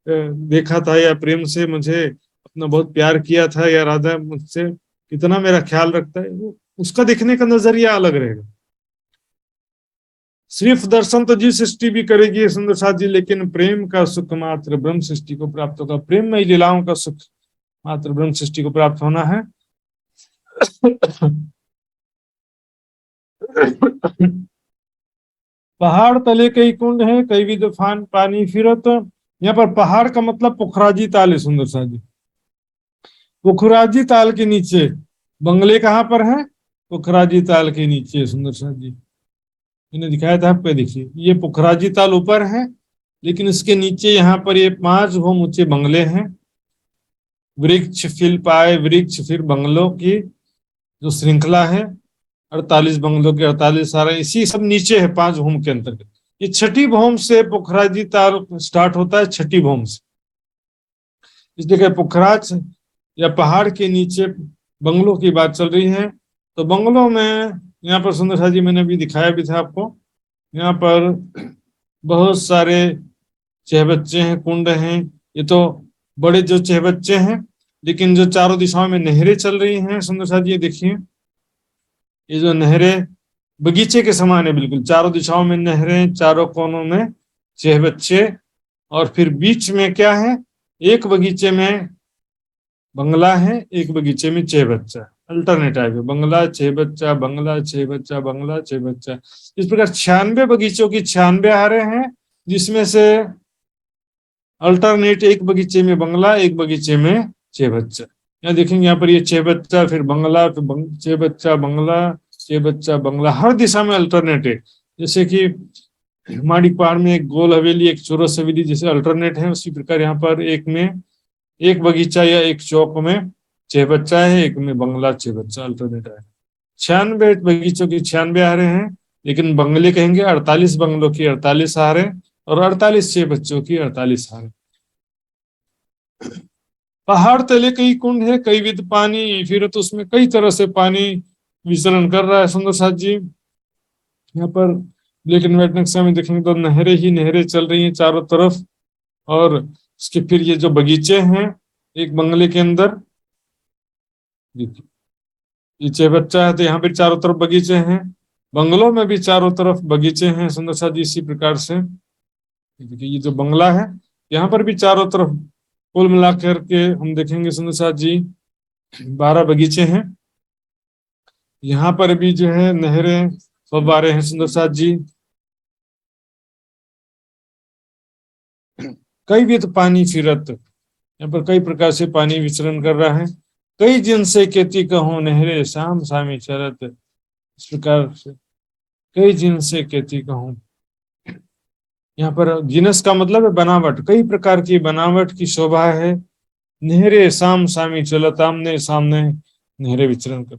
देखा था, या प्रेम से मुझे अपना बहुत प्यार किया था, या राजा मुझसे कितना मेरा ख्याल रखता है। वो उसका देखने का नजरिया अलग रहेगा। सिर्फ दर्शन तो जीव सृष्टि भी करेगी सुंदर साथ जी, लेकिन प्रेम का सुख मात्र ब्रह्म सृष्टि को प्राप्त होगा। प्रेम में लीलाओं का सुख मात्र ब्रह्म सृष्टि को प्राप्त होना है। पहाड़ तले कई कुंड है, कई विध फान पानी फिरत। यहाँ पर पहाड़ का मतलब पुखराजी ताल है सुंदर साथ जी। पुखराजी ताल के नीचे बंगले कहाँ पर है? पुखराजी ताल के नीचे सुंदर साथ जी। मैंने दिखाया था आपको, देखिए ये पुखराजी ताल ऊपर है, लेकिन इसके नीचे यहाँ पर ये 5 भूम ऊंचे बंगले हैं। वृक्ष फिर पाए वृक्ष, फिर बंगलों की जो श्रृंखला है 48 बंगलों के 48 सारा इसी सब नीचे है 5 भूम के अंतर्गत। ये 6ठी भूम से पुखराजी ताल स्टार्ट होता है, 6ठी भूम से। इसलिए पुखराज या पहाड़ के नीचे बंगलों की बात चल रही है। तो बंगलों में यहाँ पर सुंदर साथ जी मैंने अभी दिखाया भी था आपको, यहाँ पर बहुत सारे चहबच्चे हैं, कुंड हैं। ये तो बड़े जो चहबच्चे हैं, लेकिन जो चारों दिशाओं में नहरें चल रही हैं सुंदर साथ जी, देखिए ये जो नहरें बगीचे के समान है बिल्कुल। चारों दिशाओं में नहरें, चारों कोनों में चहबच्चे, और फिर बीच में क्या है? एक बगीचे में बंगला है, एक बगीचे में चहबच्चा, अल्टरनेट है, बंगला चहबच्चा, बंगला चहबच्चा, बंगला चहबच्चा। इस प्रकार 96 बगीचों की 96 हारें हैं, जिसमें से अल्टरनेट एक बगीचे में बंगला, एक बगीचे में चहबच्चा। यहाँ देखेंगे, यहाँ पर ये चहबच्चा, फिर बंगला, फिर चहबच्चा, बंगला, चहबच्चा, बंगला, हर दिशा में अल्टरनेट है। जैसे कि माणिक पहाड़ में एक गोल हवेली, एक चौरस हवेली जैसे अल्टरनेट है, उसी प्रकार यहाँ पर एक में एक बगीचा या एक चौक में चहबच्चा है, एक में बंगला चहबच्चा, अल्टरनेट है। 96 बगीचों की 96 हारें हैं, लेकिन बंगले कहेंगे 48 बंगलों की 48 हारें, और 48 चहबच्चों की 48 हारें। पहाड़ तले कई कुंड है, कई विध पानी, फिर तो उसमें कई तरह से पानी विचरण कर रहा है सुंदर साथ जी। यहाँ पर ब्लैक एंड व्हाइट नक्शा में देखेंगे तो नहरें ही नहरें चल रही हैं चारों तरफ, और उसके फिर ये जो बगीचे हैं एक बंगले के अंदर, ये चहबच्चा है तो यहाँ पे चारों तरफ बगीचे हैं, बंगलों में भी चारों तरफ बगीचे हैं सुंदर साथ जी। इसी प्रकार से देखिए ये जो बंगला है यहाँ पर भी चारों तरफ कुल मिलाकर के हम देखेंगे सुंदर साथ जी 12 बगीचे हैं। यहाँ पर भी जो है नहरें फव्वारे हैं सुंदर साथ जी। कई विध पानी फिरत, यहाँ पर कई प्रकार से पानी विचरण कर रहा है। कई जिन से खेती कहूँ नहरे शाम सामी चरत, इस प्रकार से कई जिन से खेती कहूँ। यहाँ पर जिनस का मतलब है बनावट, कई प्रकार की बनावट की शोभा है। नहरे शाम सामी चलत, आमने सामने नहरे विचरण कर।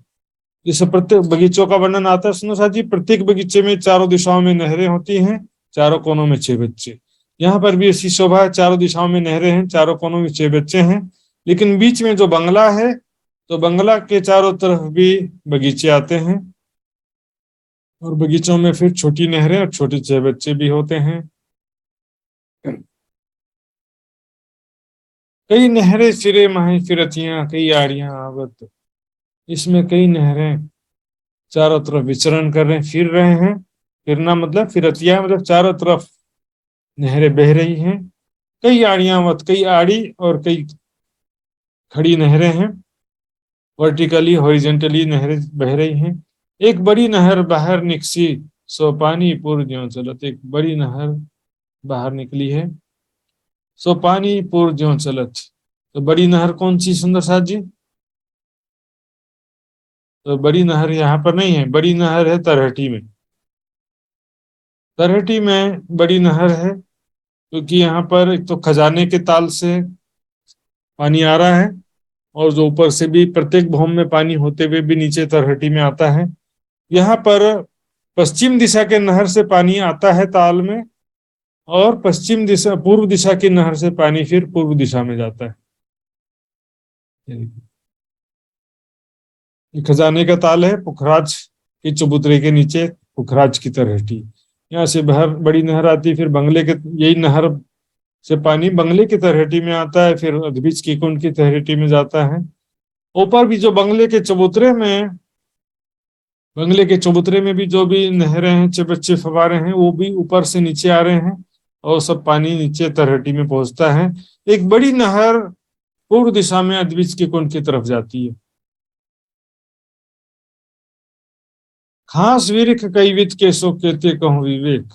जैसे प्रत्येक बगीचों का वर्णन आता है सुनो साथ जी, प्रत्येक बगीचे में चारों दिशाओं में नहरें होती हैं, चारों कोनों में 6 बच्चे। यहाँ पर भी ऐसी शोभा है, चारों दिशाओं में नहरें हैं, चारों कोनों में 6 बच्चे हैं। लेकिन बीच में जो बंगला है, तो बंगला के चारों तरफ भी बगीचे आते हैं, और बगीचों में फिर छोटी नहरें और छोटे 6 बच्चे भी होते हैं। कई नहरें सिरे माही फिरतियां, कई आड़ियां आवत। इसमें कई नहरें चारों तरफ विचरण कर रहे हैं, फिर रहे हैं। फिरना मतलब फिरतिया मतलब चारों तरफ नहरें बह रही हैं। कई आड़ियां मत, कई आड़ी और कई खड़ी नहरें हैं। वर्टिकली हॉरिजेंटली नहरें बह रही हैं। एक बड़ी नहर बाहर निकसी, सो पानी पूर ज्यों चलत। एक बड़ी नहर बाहर निकली है, सो पानी पूर ज्यों चलत। तो बड़ी नहर कौन सी सुंदर साथ जी? तो बड़ी नहर यहाँ पर नहीं है, बड़ी नहर है तरहटी में। तरहटी में बड़ी नहर है, क्योंकि यहाँ पर एक तो खजाने के ताल से पानी आ रहा है, और जो ऊपर से भी प्रत्येक भौम में पानी होते हुए भी नीचे तरहटी में आता है। यहाँ पर पश्चिम दिशा के नहर से पानी आता है ताल में, और पश्चिम दिशा पूर्व दिशा की नहर से पानी फिर पूर्व दिशा में जाता है। ये खजाने का ताल है, पुखराज के चबूतरे के नीचे पुखराज की तरहटी। यहाँ से बाहर बड़ी नहर आती, फिर बंगले के, यही नहर से पानी बंगले की तरहटी में आता है, फिर अधबीज की कुंड की तरहटी में जाता है। ऊपर भी जो बंगले के चबूतरे में भी जो भी नहरें हैं, बच्चे फवारे हैं, वो भी ऊपर से नीचे आ रहे हैं, और सब पानी नीचे तरहटी में पहुंचता है। एक बड़ी नहर पूर्व दिशा में अधबीज की कुंड की तरफ जाती है। खास वृक्ष कई विध के सो कहते कहूँ विवेक।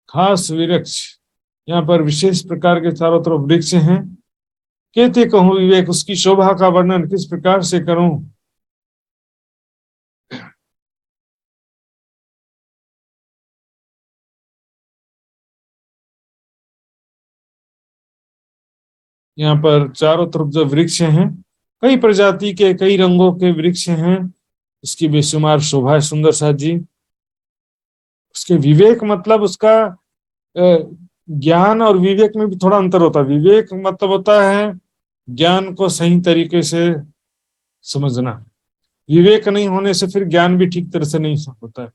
खास वृक्ष, यहाँ पर विशेष प्रकार के चारों तरफ वृक्ष हैं। कहते कहूँ विवेक, उसकी शोभा का वर्णन किस प्रकार से करूं? यहाँ पर चारों तरफ जो वृक्ष हैं, कई प्रजाति के कई रंगों के वृक्ष हैं। इसकी बेशुमार शोभा है सुंदर साथ जी। उसके विवेक मतलब उसका ज्ञान और विवेक में भी थोड़ा अंतर होता है। विवेक मतलब होता है ज्ञान को सही तरीके से समझना। विवेक नहीं होने से फिर ज्ञान भी ठीक तरह से नहीं होता है।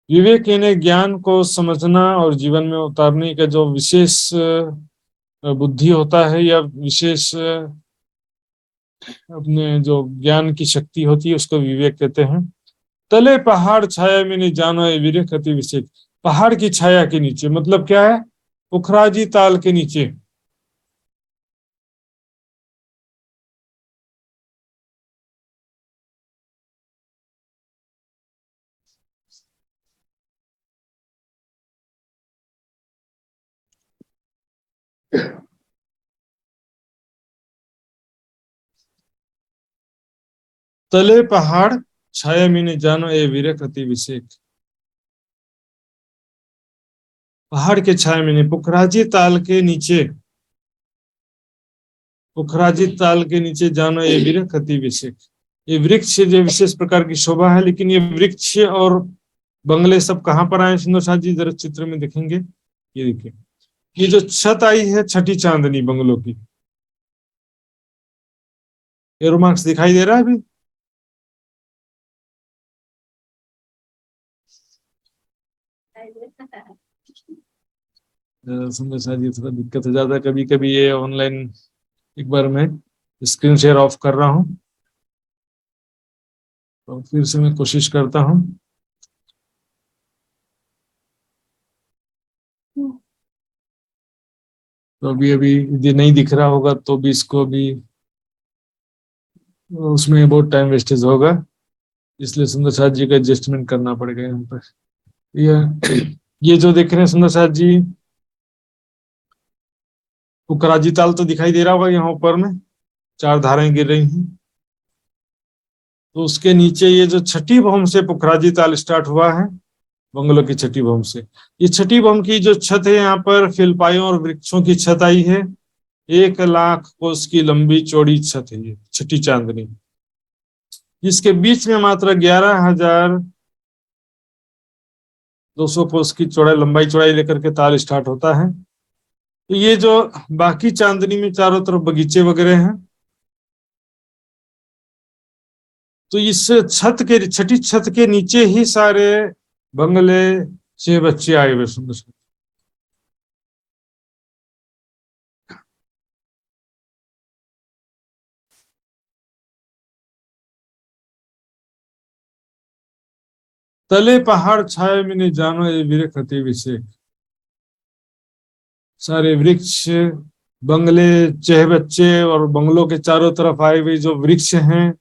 विवेक यानी ज्ञान को समझना और जीवन में उतारने का जो विशेष बुद्धि होता है, या विशेष अपने जो ज्ञान की शक्ति होती है, उसको विवेक कहते हैं। तले पहाड़ छाया में नहीं जानो ये विवेक अति विशेष। पहाड़ की छाया के नीचे मतलब क्या है? पुखराजी ताल के नीचे। तले पहाड़ छाया में नहीं जानो ये विवेक अति विशेष। पहाड़ के छाया में नहीं, पुखराजी ताल के नीचे, पुखराजी ताल के नीचे जानो ये विवेक अति विशेष। ये वृक्ष जो विशेष प्रकार की शोभा है, लेकिन ये वृक्ष और बंगले सब कहाँ पर आए सुंदर साथ जी? जरा चित्र में देखेंगे, ये देखिए, ये जो छत आई है छठी चांदनी बंगलों की, एरो मार्क्स दिखाई दे रहा है अभी? सुंदर साथ जी थोड़ा दिक्कत हो जाता है कभी कभी ये ऑनलाइन। एक बार मैं स्क्रीन शेयर ऑफ कर रहा हूँ, तो फिर से मैं कोशिश करता हूँ। तो अभी अभी यदि नहीं दिख रहा होगा तो भी इसको भी उसमें बहुत टाइम वेस्टेज होगा, इसलिए सुंदर साथ जी का एडजस्टमेंट करना पड़ेगा यहाँ पर। ये जो देख रहे हैं सुंदर साथ जी, पुखराजी ताल तो दिखाई दे रहा होगा यहाँ ऊपर में, 4 धाराएं गिर रही हैं। तो उसके नीचे ये जो छठी भौम से पुखराजी ताल स्टार्ट हुआ है, बंगलों की छठी भौम से, ये छठी भौम की जो छत है यहाँ पर फिलपाइयों और वृक्षों की छत आई है। 1 लाख कोस की लंबी चौड़ी छत है ये छठी चांदनी, जिसके बीच में मात्र 11,200 कोस की चौड़ाई लंबाई चौड़ाई लेकर के ताल स्टार्ट होता है। तो ये जो बाकी चांदनी में चारों तरफ बगीचे वगैरह हैं, तो इस छत के छठी छत के नीचे ही सारे बंगले 6 बच्चे आए हुए सुंदर से। तले पहाड़ छाए मैंने जानो ये विरख अति विषेक। सारे वृक्ष, बंगले, चहबच्चे और बंगलों के चारों तरफ आए हुए जो वृक्ष हैं,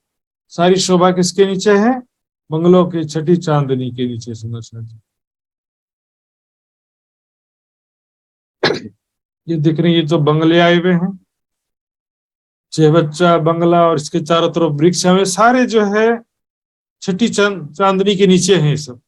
सारी शोभा किसके नीचे है? बंगलों की छठी चांदनी के नीचे सुंदर सा। ये दिख रही है, जो बंगले आए हुए हैं, चहबच्चा बंगला और इसके चारों तरफ वृक्ष हमें सारे जो है छठी चांदनी के नीचे हैं। सब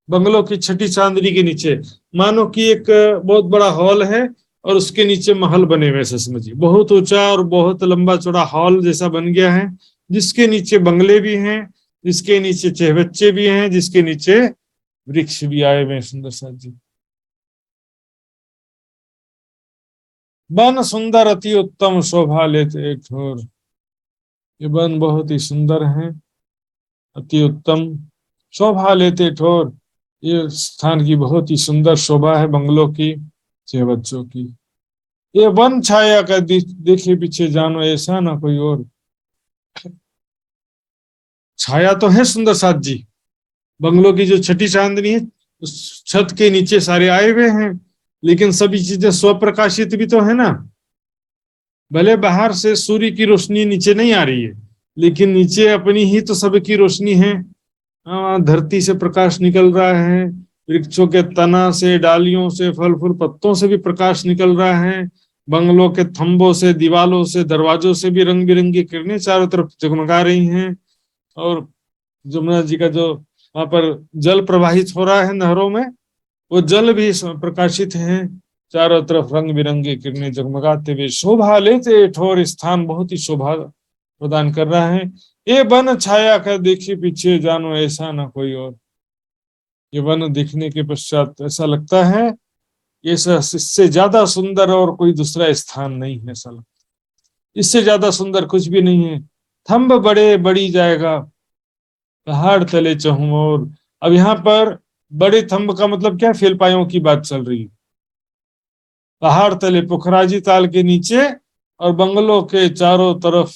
बंगलों की छठी चांदनी के नीचे, मानो कि एक बहुत बड़ा हॉल है और उसके नीचे महल बने हुए हैं। समझिए, बहुत ऊंचा और बहुत लंबा चौड़ा हॉल जैसा बन गया है, जिसके नीचे बंगले भी हैं, जिसके नीचे चहबच्चे भी हैं, जिसके नीचे वृक्ष भी आए हुए हैं। सुंदर साथ जी, वन सुंदर अति उत्तम शोभा लेते एक ठोर। ये वन बहुत ही सुंदर है, अति उत्तम शोभा लेते ठोर। ये स्थान की बहुत ही सुंदर शोभा है, बंगलों की, चहबच्चों की। ये वन छाया का देखे पीछे जानो ऐसा ना कोई और। छाया तो है सुंदर साथ जी, बंगलों की जो छठी चांदनी है उस छत के नीचे सारे आए हुए हैं, लेकिन सभी चीजें स्वप्रकाशित भी तो है ना। भले बाहर से सूर्य की रोशनी नीचे नहीं आ रही है, लेकिन नीचे अपनी ही तो सबकी रोशनी है। धरती से प्रकाश निकल रहा है, वृक्षों के तना से, डालियों से, फल फूल पत्तों से भी प्रकाश निकल रहा है, बंगलों के थंबों से, दीवालों से, दरवाजों से भी रंग बिरंगी किरणें चारों तरफ जगमगा रही हैं। और जमुना जी का जो वहां पर जल प्रवाहित हो रहा है नहरों में, वो जल भी प्रकाशित है, चारों तरफ रंग बिरंगी किरणें जगमगाते हुए शोभा लेते ठोर। स्थान बहुत ही शोभा प्रदान कर रहा है। ये वन छाया कर देखिए पीछे जानो ऐसा ना कोई और। ये वन दिखने के पश्चात ऐसा लगता है ये इससे ज्यादा सुंदर और कोई दूसरा स्थान नहीं है। ऐसा लगता है इससे ज्यादा सुंदर कुछ भी नहीं है। थंब बड़े बड़ी जाएगा, पहाड़ तले चहुं और। अब यहाँ पर बड़े थंब का मतलब क्या? फिलपाइयों की बात चल रही है। पहाड़ तले पुखराजी ताल के नीचे और बंगलों के चारों तरफ,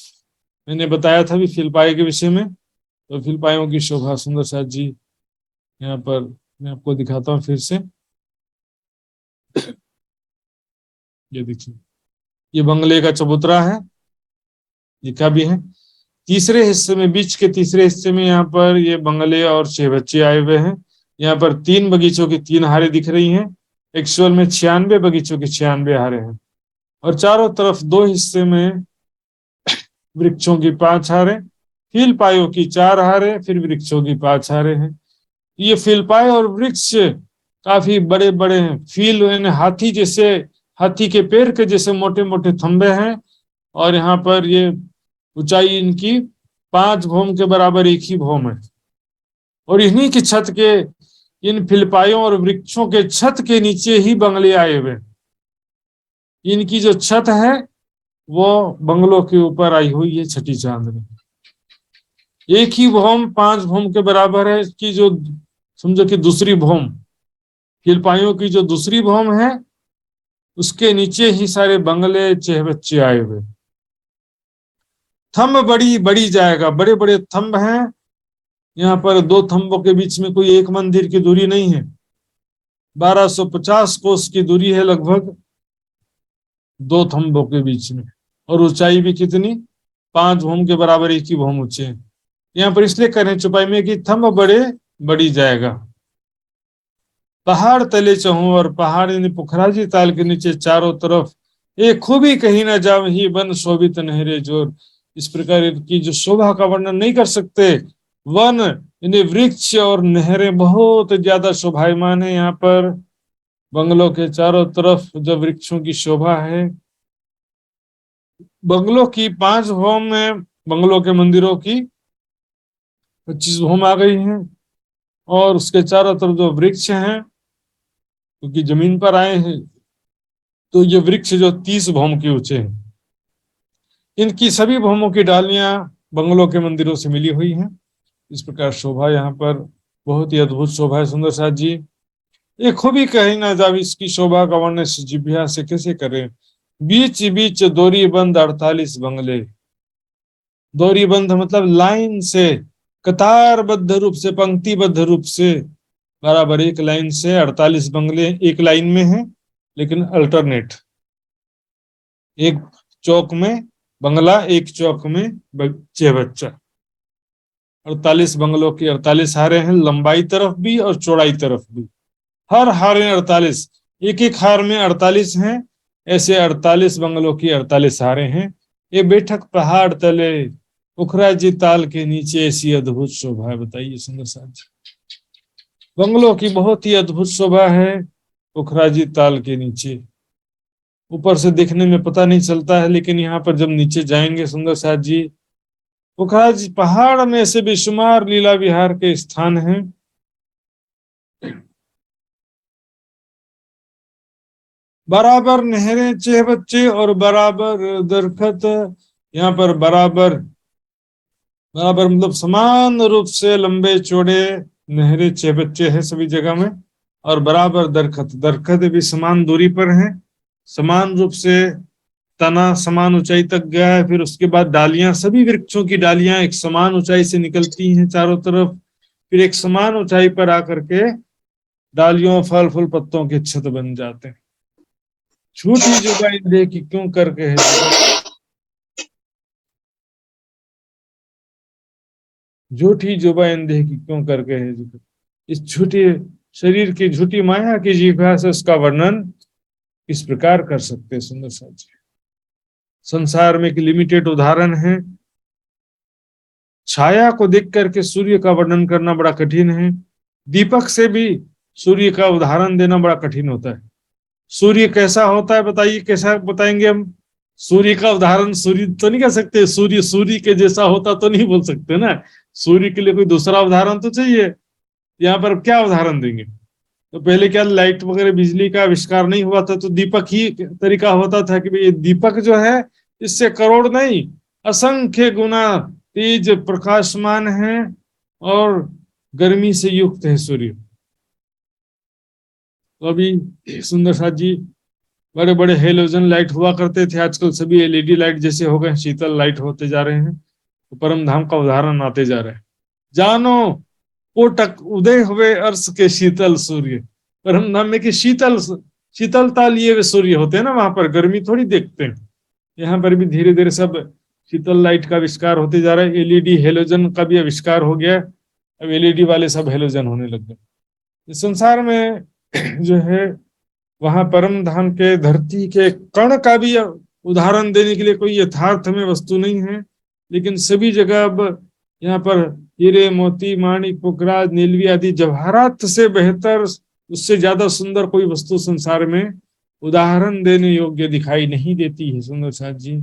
मैंने बताया था भी फिलपाई के विषय में। तो फिलपाइयों की शोभा सुंदर साथ जी यहाँ पर मैं आपको दिखाता हूँ फिर से। ये देखिए, ये बंगले का चबूतरा है, लिखा भी है। तीसरे हिस्से में, बीच के तीसरे हिस्से में यहाँ पर ये बंगले और चहबच्चे आए हुए हैं। यहाँ पर 3 बगीचों की 3 हारें दिख रही हैं। एक्चुअल में 96 बगीचों की 96 हारें हैं, और चारों तरफ 2 हिस्से में वृक्षों की 5 हारें, फिलपाइयों की 4 हारें, फिर वृक्षों की 5 हारें हैं। ये फिलपाई और वृक्ष काफी बड़े बड़े हैं। फील यानी हाथी जैसे, हाथी के पैर के जैसे मोटे मोटे थंबे हैं, और यहाँ पर ये ऊंचाई इनकी 5 भौम के बराबर एक ही भौम है। और इन्हीं की छत के, इन फिलपाइयों और वृक्षों के छत के नीचे ही बंगले आए हुए। इनकी जो छत है वो बंगलों के ऊपर आई हुई है छठी चांदनी। एक ही भौम 5 भौम के बराबर है। इसकी जो समझो कि दूसरी भौम, फिलपाइयों की जो दूसरी भौम है, उसके नीचे ही सारे बंगले चहबच्चे आए हुए। थंब बड़ी बड़ी जाएगा, बड़े बड़े थंब हैं। यहाँ पर 2 थंबों के बीच में कोई एक मंदिर की दूरी नहीं है। 1250 कोस की दूरी है लगभग। 2 थंबों के बीच में, और ऊंचाई भी कितनी, 5 भौम के बराबर, 1 ही भौम ऊंचे हैं। यहाँ पर इसलिए करें चौपाई में कि थंब बड़े बड़ी जाएगा। पहाड़ तले चहूं और पहाड़ यानी पुखराजी ताल के नीचे चारों तरफ एक खूबी कहीं न जाव ही वन शोभित नहरे जोर। इस प्रकार की जो शोभा का वर्णन नहीं कर सकते। वन यानी वृक्ष और नहरें बहुत ज्यादा शोभायमान है। यहाँ पर बंगलों के चारों तरफ जो वृक्षों की शोभा है। बंगलों की 5 भौम में बंगलों के मंदिरों की 25 भौम आ गई हैं, और उसके चारों तरफ जो वृक्ष हैं, क्योंकि जमीन पर आए हैं तो ये वृक्ष जो 30 भौम के ऊंचे हैं। इनकी सभी भौमों की डालियां बंगलों के मंदिरों से मिली हुई हैं। इस प्रकार शोभा यहाँ पर बहुत ही अद्भुत शोभा है। सुंदर साथ जी, ये खूबी कहीं ना जावे, इसकी शोभा का वर्णन जिभ्या से कैसे करें। बीच बीच दोरी बंद 48 बंगले। दोरी बंद मतलब लाइन से, कतारबद्ध रूप से, पंक्तिबद्ध रूप से बराबर एक लाइन से 48 बंगले एक लाइन में हैं, लेकिन अल्टरनेट। एक चौक में बंगला, एक चौक में चेहबच्चा। 48 बंगलों की 48 हारे हैं, लंबाई तरफ भी और चौड़ाई तरफ भी। हर हार में 48, एक एक हार में 48 हैं। ऐसे 48 बंगलों की 48 हारे हैं। ये बैठक पहाड़ तले पुखराजी ताल के नीचे ऐसी अद्भुत शोभा है। बताइए सुंदर साथ जी, बंगलों की बहुत ही अद्भुत शोभा है पुखराजी ताल के नीचे। ऊपर से देखने में पता नहीं चलता है, लेकिन यहाँ पर जब नीचे जाएंगे सुंदर साथ जी, पुखराजी पहाड़ में ऐसे बेशुमार लीला विहार के स्थान हैं। बराबर नहरें चेहबच्चे और बराबर दरखत। यहाँ पर बराबर बराबर मतलब समान रूप से लंबे चौड़े नहरें चेहबच्चे हैं सभी जगह में, और बराबर दरखत, दरखत भी समान दूरी पर हैं, समान रूप से तना समान ऊंचाई तक गया है। फिर उसके बाद डालियां, सभी वृक्षों की डालियां एक समान ऊंचाई से निकलती हैं चारों तरफ, फिर एक समान ऊंचाई पर आकर के डालियों, फल फूल, पत्तों के छत बन जाते हैं। झूठी जुबाई दे कि क्यों करके है, झूठी जुबान दे कि क्यों करके है। इस झूठे शरीर की झूठी माया की जिह्वा से उसका वर्णन इस प्रकार कर सकते हैं। सुंदर साथ जी, संसार में एक लिमिटेड उदाहरण है। छाया को देख करके सूर्य का वर्णन करना बड़ा कठिन है। दीपक से भी सूर्य का उदाहरण देना बड़ा कठिन होता है। सूर्य कैसा होता है बताइए, कैसा बताएंगे हम? सूर्य का उदाहरण सूर्य तो नहीं कह सकते, सूर्य सूर्य के जैसा होता तो नहीं बोल सकते ना। सूर्य के लिए कोई दूसरा उदाहरण तो चाहिए। यहाँ पर क्या उदाहरण देंगे? तो पहले क्या लाइट वगैरह बिजली का आविष्कार नहीं हुआ था, तो दीपक ही तरीका होता था कि भाई दीपक जो है इससे करोड़ नहीं असंख्य गुना तेज प्रकाशमान है और गर्मी से युक्त है सूर्य। तो अभी सुंदर साथ जी, बड़े बड़े हेलोजन लाइट हुआ करते थे, आजकल सभी एलईडी लाइट जैसे हो गए, शीतल लाइट होते जा रहे हैं। तो परम धाम का उदाहरण आते जा रहे हैं। जानो कोटक उदय हुए अर्श के शीतल सूर्य। परम धाम में कि शीतलता लिए हुए सूर्य होते हैं ना, वहां पर गर्मी थोड़ी देखते हैं। यहाँ पर भी धीरे धीरे सब शीतल लाइट का आविष्कार होते जा रहा है। एलईडी हेलोजन का भी आविष्कार हो गया, अब एलईडी वाले सब हेलोजन होने लग गए। इस संसार में जो है वहां परम धाम के धरती के कण का भी उदाहरण देने के लिए कोई यथार्थ में वस्तु नहीं है, लेकिन सभी जगह अब यहाँ पर हीरे, मोती, माणिक, पुखराज, नीलवी आदि जवाहरात से बेहतर, उससे ज्यादा सुंदर कोई वस्तु संसार में उदाहरण देने योग्य दिखाई नहीं देती है। सुंदर साथ जी,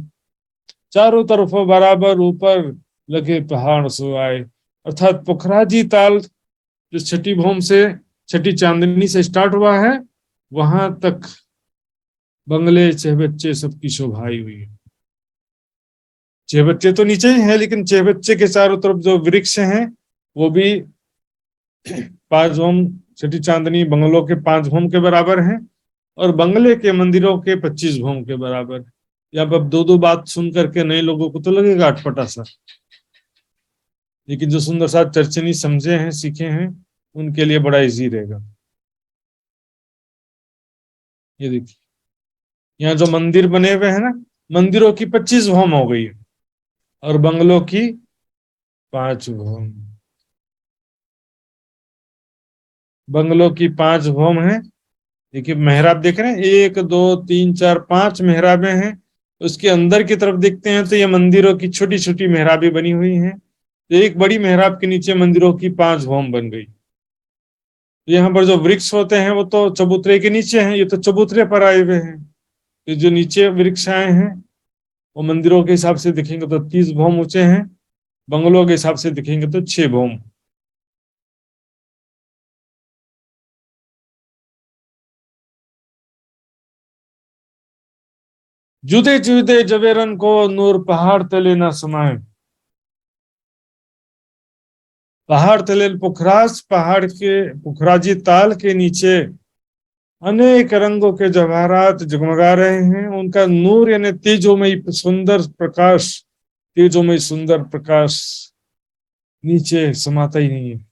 चारों तरफ बराबर ऊपर लगे पहाड़ सो आए। अर्थात पुखराजी ताल जो छठी भौम से, छठी चांदनी से स्टार्ट हुआ है, वहां तक बंगले चेहबच्चे सबकी शोभाई हुई है। चेहबच्चे तो नीचे ही है, लेकिन चेहबच्चे के चारों तरफ जो वृक्ष हैं वो भी 5 भौम, छठी चांदनी बंगलों के 5 भौम के बराबर हैं, और बंगले के मंदिरों के 25 भौम के बराबर। या अब 2-2 बात सुन करके नए लोगों को तो लगेगा अटपटा सा, लेकिन जो सुंदर साथ चर्चनी समझे हैं, सीखे हैं, उनके लिए बड़ा इजी रहेगा। ये देखिए, यहाँ जो मंदिर बने हुए हैं ना, मंदिरों की 25 भौम हो गई है और बंगलों की 5 भौम। बंगलों की 5 भौम है। देखिए मेहराब देख रहे हैं, 1 2 3 4 5 मेहराबें हैं। उसके अंदर की तरफ देखते हैं तो ये मंदिरों की छोटी छोटी मेहराबें बनी हुई हैं। तो एक बड़ी मेहराब के नीचे मंदिरों की 5 भौम बन गई। यहाँ पर जो वृक्ष होते हैं वो तो चबूतरे के नीचे हैं, ये तो चबूतरे पर आए हुए हैं। तो जो नीचे वृक्ष आए हैं वो मंदिरों के हिसाब से दिखेंगे तो 30 भौम ऊंचे हैं, बंगलों के हिसाब से दिखेंगे तो 6 भौम। जुदे जुदे जवेरन को नूर पहाड़ तले ना समाये। पहाड़ तले पुखराज, पहाड़ के पुखराजी ताल के नीचे अनेक रंगों के जवाहरात जगमगा रहे हैं। उनका नूर यानी तेजोमयी सुंदर प्रकाश, तेजोमयी सुंदर प्रकाश नीचे समाता ही नहीं है।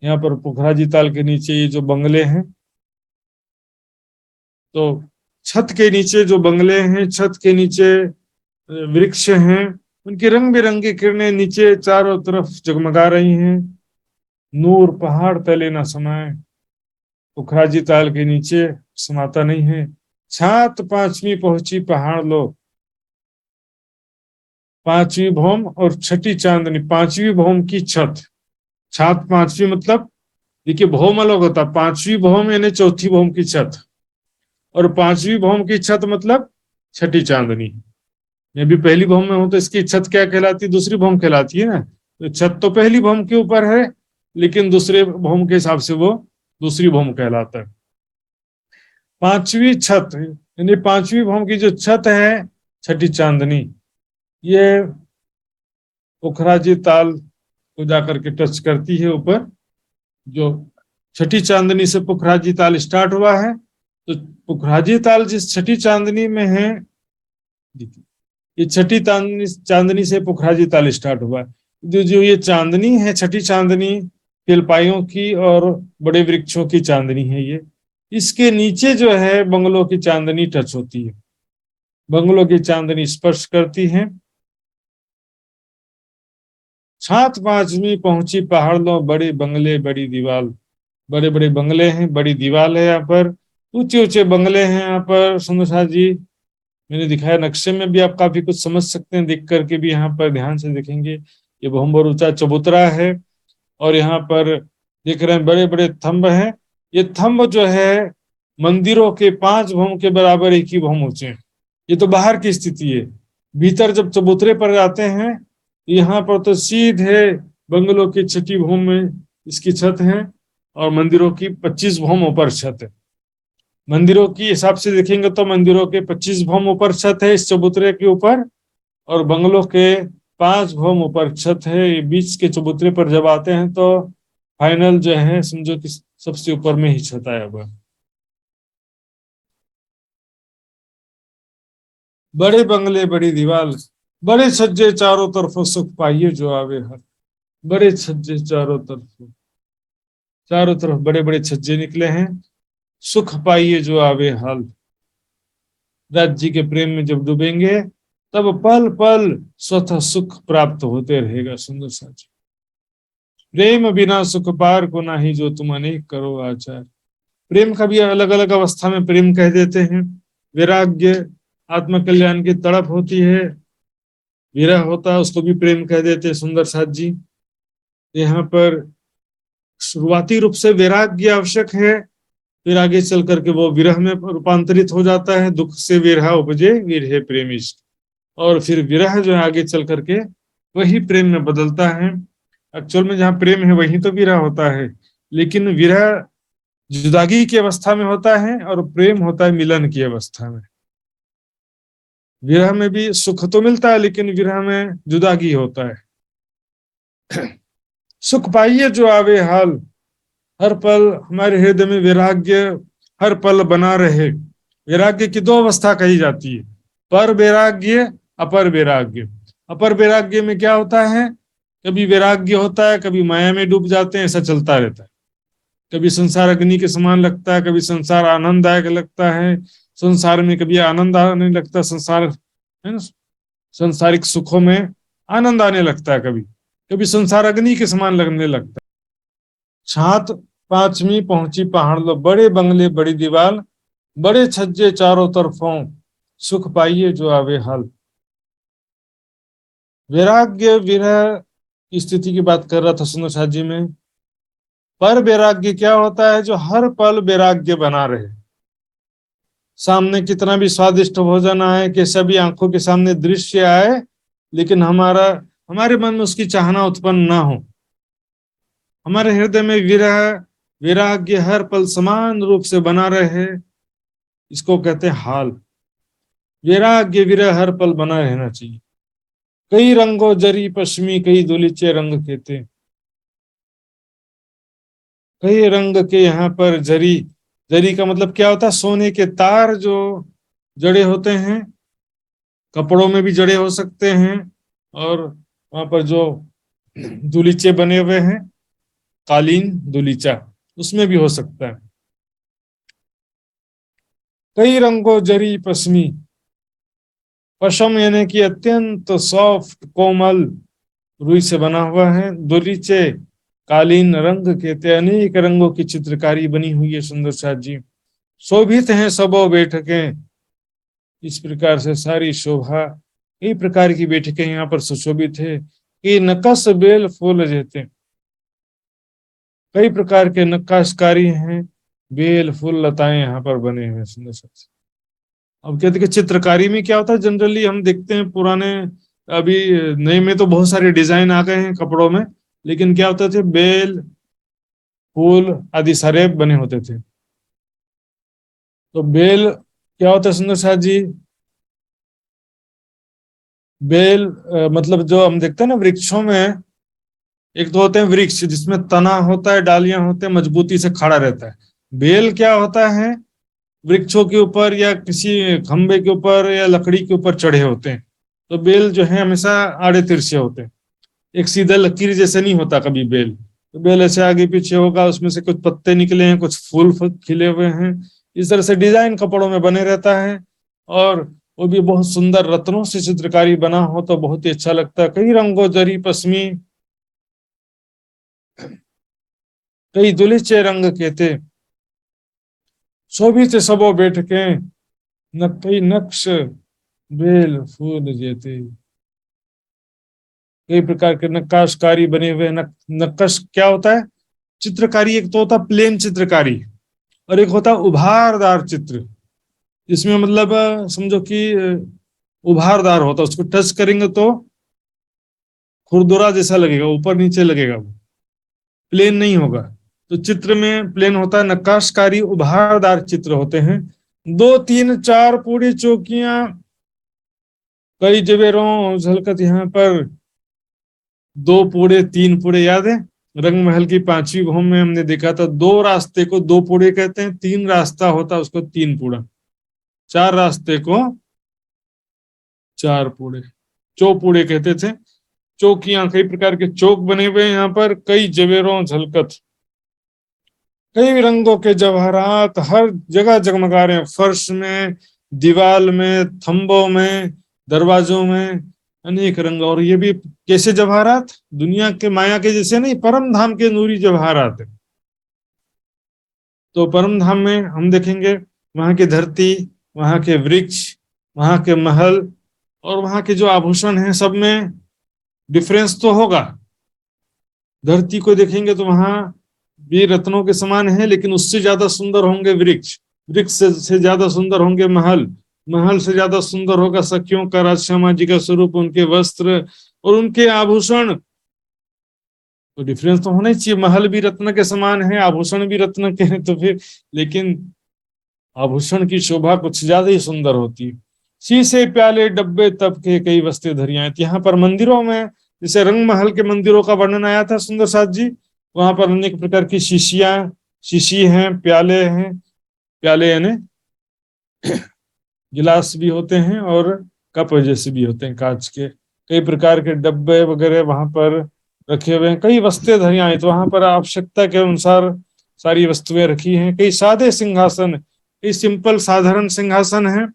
यहाँ पर पुखराजी ताल के नीचे ये जो बंगले हैं, तो छत के नीचे जो बंगले हैं, छत के नीचे वृक्ष हैं, उनकी रंग बिरंगी किरणें नीचे चारों तरफ जगमगा रही हैं। नूर पहाड़ तले ना समाये, पुखराजी ताल के नीचे समाता नहीं है। छात 5वीं पहुंची पहाड़ लो, 5वीं भौम और छठी चांदनी, 5वीं भौम की छत। छात 5वीं मतलब देखिए भौम अलग होता, 5वीं भौम यानी चौथी भौम की छत, और 5वीं भौम की छत मतलब छठी चांदनी। मैं भी पहली भौम में हूं तो इसकी छत क्या कहलाती है? दूसरी भौम कहलाती है ना। तो छत तो पहली भौम के ऊपर है, लेकिन दूसरे भौम के हिसाब से वो दूसरी भौम कहलाता है। 5वीं छत यानी 5वीं भौम की जो छत है छठी चांदनी, ये पुखराजी ताल को जाकर के टच करती है ऊपर। जो छठी चांदनी से पुखराजी ताल स्टार्ट हुआ है, तो पुखराजी ताल जिस छठी चांदनी में है, ये छठी चांदनी से पुखराजी ताल स्टार्ट हुआ है। जो ये चांदनी है, छठी चांदनी तेलपाइयों की और बड़े वृक्षों की चांदनी है ये। इसके नीचे जो है बंगलों की चांदनी टच होती है, बंगलों की चांदनी स्पर्श करती है। छात 5वीं पहुंची पहाड़ लो, बड़े बंगले बड़ी दीवाल। बड़े बड़े बंगले हैं, बड़ी दीवाल है। यहाँ पर ऊंचे ऊंचे बंगले हैं। यहाँ पर सुंदर साथ जी मैंने दिखाया, नक्शे में भी आप काफी कुछ समझ सकते हैं, देख करके भी यहाँ पर ध्यान से देखेंगे। ये बहुत ऊंचा चबूतरा है और यहाँ पर देख रहे हैं बड़े बड़े थंब हैं। ये थंब जो है मंदिरों के 5 भौम के बराबर एक ही भौम ऊंचे हैं। ये तो बाहर की स्थिति है। भीतर जब चबूतरे पर जाते हैं, यहाँ पर तो सीधे बंगलों की छठी भौम में इसकी छत है और मंदिरों की 25 भौम ऊपर छत है। मंदिरों की हिसाब से देखेंगे तो मंदिरों के 25 भौम ऊपर छत है इस चबूतरे के ऊपर, और बंगलों के 5 भौम ऊपर छत है। ये बीच के चबूतरे पर जब आते हैं तो फाइनल जो है समझो कि सबसे ऊपर में ही छत आया हुआ। बड़े बंगले बड़ी दीवार, बड़े छज्जे चारों तरफ सुख पाइए जो आवे हर। बड़े छज्जे चारों तरफ बड़े बड़े छज्जे निकले हैं, सुख पाइए जो आवे हाल। राज्य के प्रेम में जब डूबेंगे तब पल पल स्वतः सुख प्राप्त होते रहेगा। सुंदर साच प्रेम बिना सुख पार को ना ही जो तुम अनेक करो आचार। प्रेम का भी अलग अलग अवस्था में प्रेम कह देते हैं। वैराग्य आत्मकल्याण की तड़प होती है, विरह होता है उसको भी प्रेम कह देते हैं। सुंदर साथ जी यहाँ पर शुरुआती रूप से वैराग्य आवश्यक है, फिर आगे चल करके वो विरह में रूपांतरित हो जाता है। दुख से विरह उपजे विरहे प्रेमिष्ट, और फिर विरह जो है आगे चल करके वही प्रेम में बदलता है। एक्चुअल में जहाँ प्रेम है वहीं तो विरह होता है, लेकिन विरह जुदागी की अवस्था में होता है और प्रेम होता है मिलन की अवस्था में। विरह में भी सुख तो मिलता है, लेकिन विरह में जुदागी होता है। सुख पाइए जो आवे हाल, हर पल हमारे हृदय में वैराग्य हर पल बना रहे। वैराग्य की 2 अवस्था कही जाती है, पर वैराग्य अपर वैराग्य। अपर वैराग्य में क्या होता है, कभी वैराग्य होता है, कभी माया में डूब जाते हैं, ऐसा चलता रहता है। कभी संसार अग्नि के समान लगता है, कभी संसार आनंददायक लगता है, संसार में कभी आनंद आने लगता है, संसार है ना, संसारिक सुखों में आनंद आने लगता है, कभी कभी संसार अग्नि के समान लगने लगता है। छात पांचवी पहुंची पहाड़ लो, बड़े बंगले बड़ी दीवार, बड़े छज्जे चारों तरफों, सुख पाइए जो आवे हाल। वैराग्य विरह की स्थिति की बात कर रहा था सुंदर साथ जी में। पर वैराग्य क्या होता है? जो हर पल वैराग्य बना रहे। सामने कितना भी स्वादिष्ट भोजन आए, कैसा भी आंखों के सामने दृश्य आए, लेकिन हमारे मन में उसकी चाहना उत्पन्न ना हो। हमारे हृदय में विरह वैराग्य हर पल समान रूप से बना रहे, इसको कहते हैं हाल। वैराग्य विरह हर पल बना रहना चाहिए। कई रंगों जरी पश्चिमी, कई दुलीचे रंग कहते। कई रंग के यहाँ पर जरी, जरी का मतलब क्या होता है? सोने के तार जो जड़े होते हैं, कपड़ों में भी जड़े हो सकते हैं, और वहां पर जो दुलीचे बने हुए हैं, कालीन दुलीचा, उसमें भी हो सकता है। कई रंगों जरी पश्मी, पशम यानी कि अत्यंत सॉफ्ट कोमल रुई से बना हुआ है। दुलीचे कालीन रंग कहते, अनेक रंगों की चित्रकारी बनी हुई है सुंदर साथ जी। शोभित हैं सबो बैठकें, इस प्रकार से सारी शोभा, कई प्रकार की बैठकें यहाँ पर सुशोभित है। कि नकस बेल फूल जैते, कई प्रकार के नक्काशकारी हैं, बेल फूल लताएं यहाँ पर बने हुए सुंदर साथ। अब कहते कि चित्रकारी में क्या होता है? जनरली हम देखते हैं पुराने, अभी नए में तो बहुत सारे डिजाइन आ गए हैं कपड़ों में, लेकिन क्या होता थे? बेल फूल आदि सारे बने होते थे। तो बेल क्या होता है सुंदर साथ जी? बेल मतलब जो हम देखते हैं ना वृक्षों में, एक तो होते हैं वृक्ष जिसमें तना होता है, डालियां होते हैं, मजबूती से खड़ा रहता है। बेल क्या होता है? वृक्षों के ऊपर या किसी खंबे के ऊपर या लकड़ी के ऊपर चढ़े होते हैं। तो बेल जो है हमेशा आड़े तिरछे होते हैं, एक सीधा लकीर जैसे नहीं होता कभी बेल। तो बेल ऐसे आगे पीछे होगा, उसमें से कुछ पत्ते निकले हैं, कुछ फूल खिले हुए हैं, इस तरह से डिजाइन कपड़ों में बने रहता है। और वो भी बहुत सुंदर रत्नों से चित्रकारी बना हो तो बहुत ही अच्छा लगता है। कई रंगों जरी पश्मी, कई दुलीचे रंग कहते, शोभित सबो बैठके, न कई नक्श बेल फूल जेते। कई प्रकार के नक्काशकारी बने हुए। नक्काश क्या होता है? चित्रकारी एक तो होता प्लेन चित्रकारी, और एक होता उभारदार चित्र, इसमें मतलब समझो कि उभारदार होता, उसको टच करेंगे तो खुरदुरा जैसा लगेगा, ऊपर नीचे लगेगा, वो प्लेन नहीं होगा। तो चित्र में प्लेन होता है, नक्काशकारी उभारदार चित्र होते हैं। 2 3 4 पूरी चौकियां, कई जवेरों झलकत। यहाँ पर 2 पूरे 3 पूरे याद है? रंग महल की 5वीं भूम में हमने देखा था, 2 रास्ते को 2 पूरे कहते हैं, 3 रास्ता होता उसको 3 पूरा, 4 रास्ते को 4 पूरे, चौपूड़े कहते थे। चौकियां, कई प्रकार के चौक बने हुए यहाँ पर। कई जवेरों झलकत, कई रंगों के जवाहरात हर जगह जगमगा रहे हैं, फर्श में, दीवार में, थंबों में, दरवाजों में, अनेक रंग। और ये भी कैसे जवाहरात? दुनिया के माया के जैसे नहीं, परम धाम के नूरी जवाहरात है। तो परम धाम में हम देखेंगे वहां की धरती, वहां के वृक्ष, वहां के महल और वहां के जो आभूषण हैं, सब में डिफरेंस तो होगा। धरती को देखेंगे तो वहां भी रत्नों के समान है, लेकिन उससे ज्यादा सुंदर होंगे वृक्ष, वृक्ष से ज्यादा सुंदर होंगे महल, महल से ज्यादा सुंदर होगा सखियों का राजश्यामा जी का स्वरूप, उनके वस्त्र और उनके आभूषण। तो डिफरेंस तो होना ही चाहिए, महल भी रत्न के समान है, आभूषण भी रत्न के हैं, तो फिर लेकिन आभूषण की शोभा कुछ ज्यादा ही सुंदर होती है। शीशे प्याले डब्बे तब के, कई वस्ते धरियां। यहाँ पर मंदिरों में, जैसे रंग महल के मंदिरों का वर्णन आया था सुंदर साथ जी, वहां पर अनेक प्रकार की शीशियां, शीशी हैं, प्याले हैं, प्याले यानी गिलास भी होते हैं और कप जैसे भी होते हैं कांच के। कई प्रकार के डब्बे वगैरह वहां पर रखे हुए हैं, कई वस्ते धरियां हैं। तो वहां पर आवश्यकता के अनुसार सारी वस्तुएं रखी हैं। कई सादे सिंहासन, कई सिंपल साधारण सिंहासन है,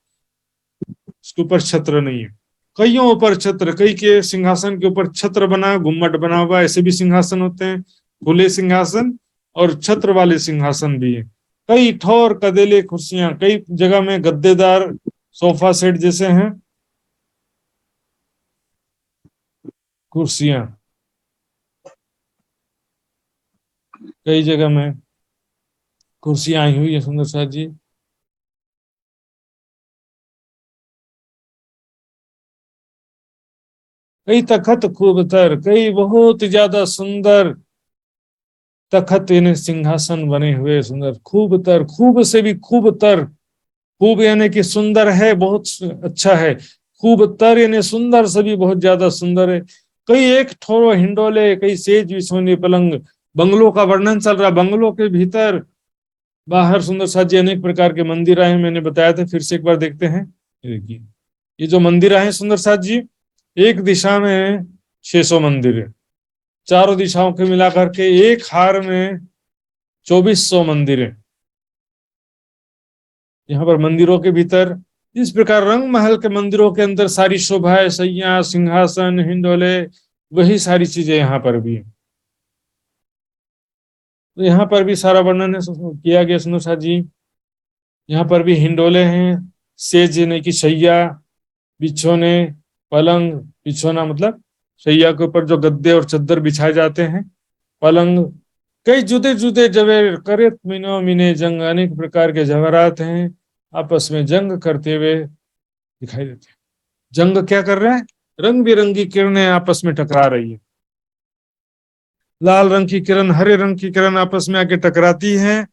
उसके ऊपर छत्र नहीं है। कईयों ऊपर छत्र, कई के सिंहासन के ऊपर छत्र बना, गुम्मट बना हुआ, ऐसे भी सिंहासन होते हैं, खुले सिंहासन और छत्र वाले सिंहासन भी है। कई ठोर कदेले कुर्सियां, कई जगह में गद्देदार सोफा सेट जैसे हैं कुर्सियां, कई जगह में कुर्सियां आई हुई है सुंदर साथ जी। कई तखत खूबतर, कई बहुत ज्यादा सुंदर तखत यानी सिंहासन बने हुए सुंदर, खूबतर, खूब से भी खूबतर, खूब यानी कि सुंदर है, बहुत अच्छा है, खूबतर यानी सुंदर से भी बहुत ज्यादा सुंदर है। कई एक ठोर हिंडोले, कई सेज बिछौनी पलंग, बंगलों का वर्णन चल रहा। बंगलों के भीतर बाहर सुंदर साथ जी अनेक प्रकार के मंदिर आए, मैंने बताया था, फिर से एक बार देखते हैं। ये देखिए, ये जो मंदिर आए सुंदर साथ जी, एक दिशा में 600 मंदिर है, चारों दिशाओं के मिलाकर के एक हार में 2400 मंदिर है। यहाँ पर मंदिरों के भीतर इस प्रकार रंग महल के मंदिरों के अंदर सारी शोभाएं, सैया, सिंहासन, हिंडोले, वही सारी चीजें यहाँ पर भी है। तो यहाँ पर भी सारा वर्णन किया गया सुंदर साथ जी। यहाँ पर भी हिंडोले हैं, सेज यानी कि शैया, बिछोने, पलंग, बिछोना मतलब शैया के ऊपर जो गद्दे और चद्दर बिछाए जाते हैं, पलंग, कई जुदे जुदे जवेर करे मिनो मिने जंग, अनेक प्रकार के जवाहरात हैं, आपस में जंग करते हुए दिखाई देते हैं। जंग क्या कर रहे हैं? रंग बिरंगी किरणें आपस में टकरा रही है। लाल रंग की किरण, हरे रंग की किरण आपस में आके टकराती है,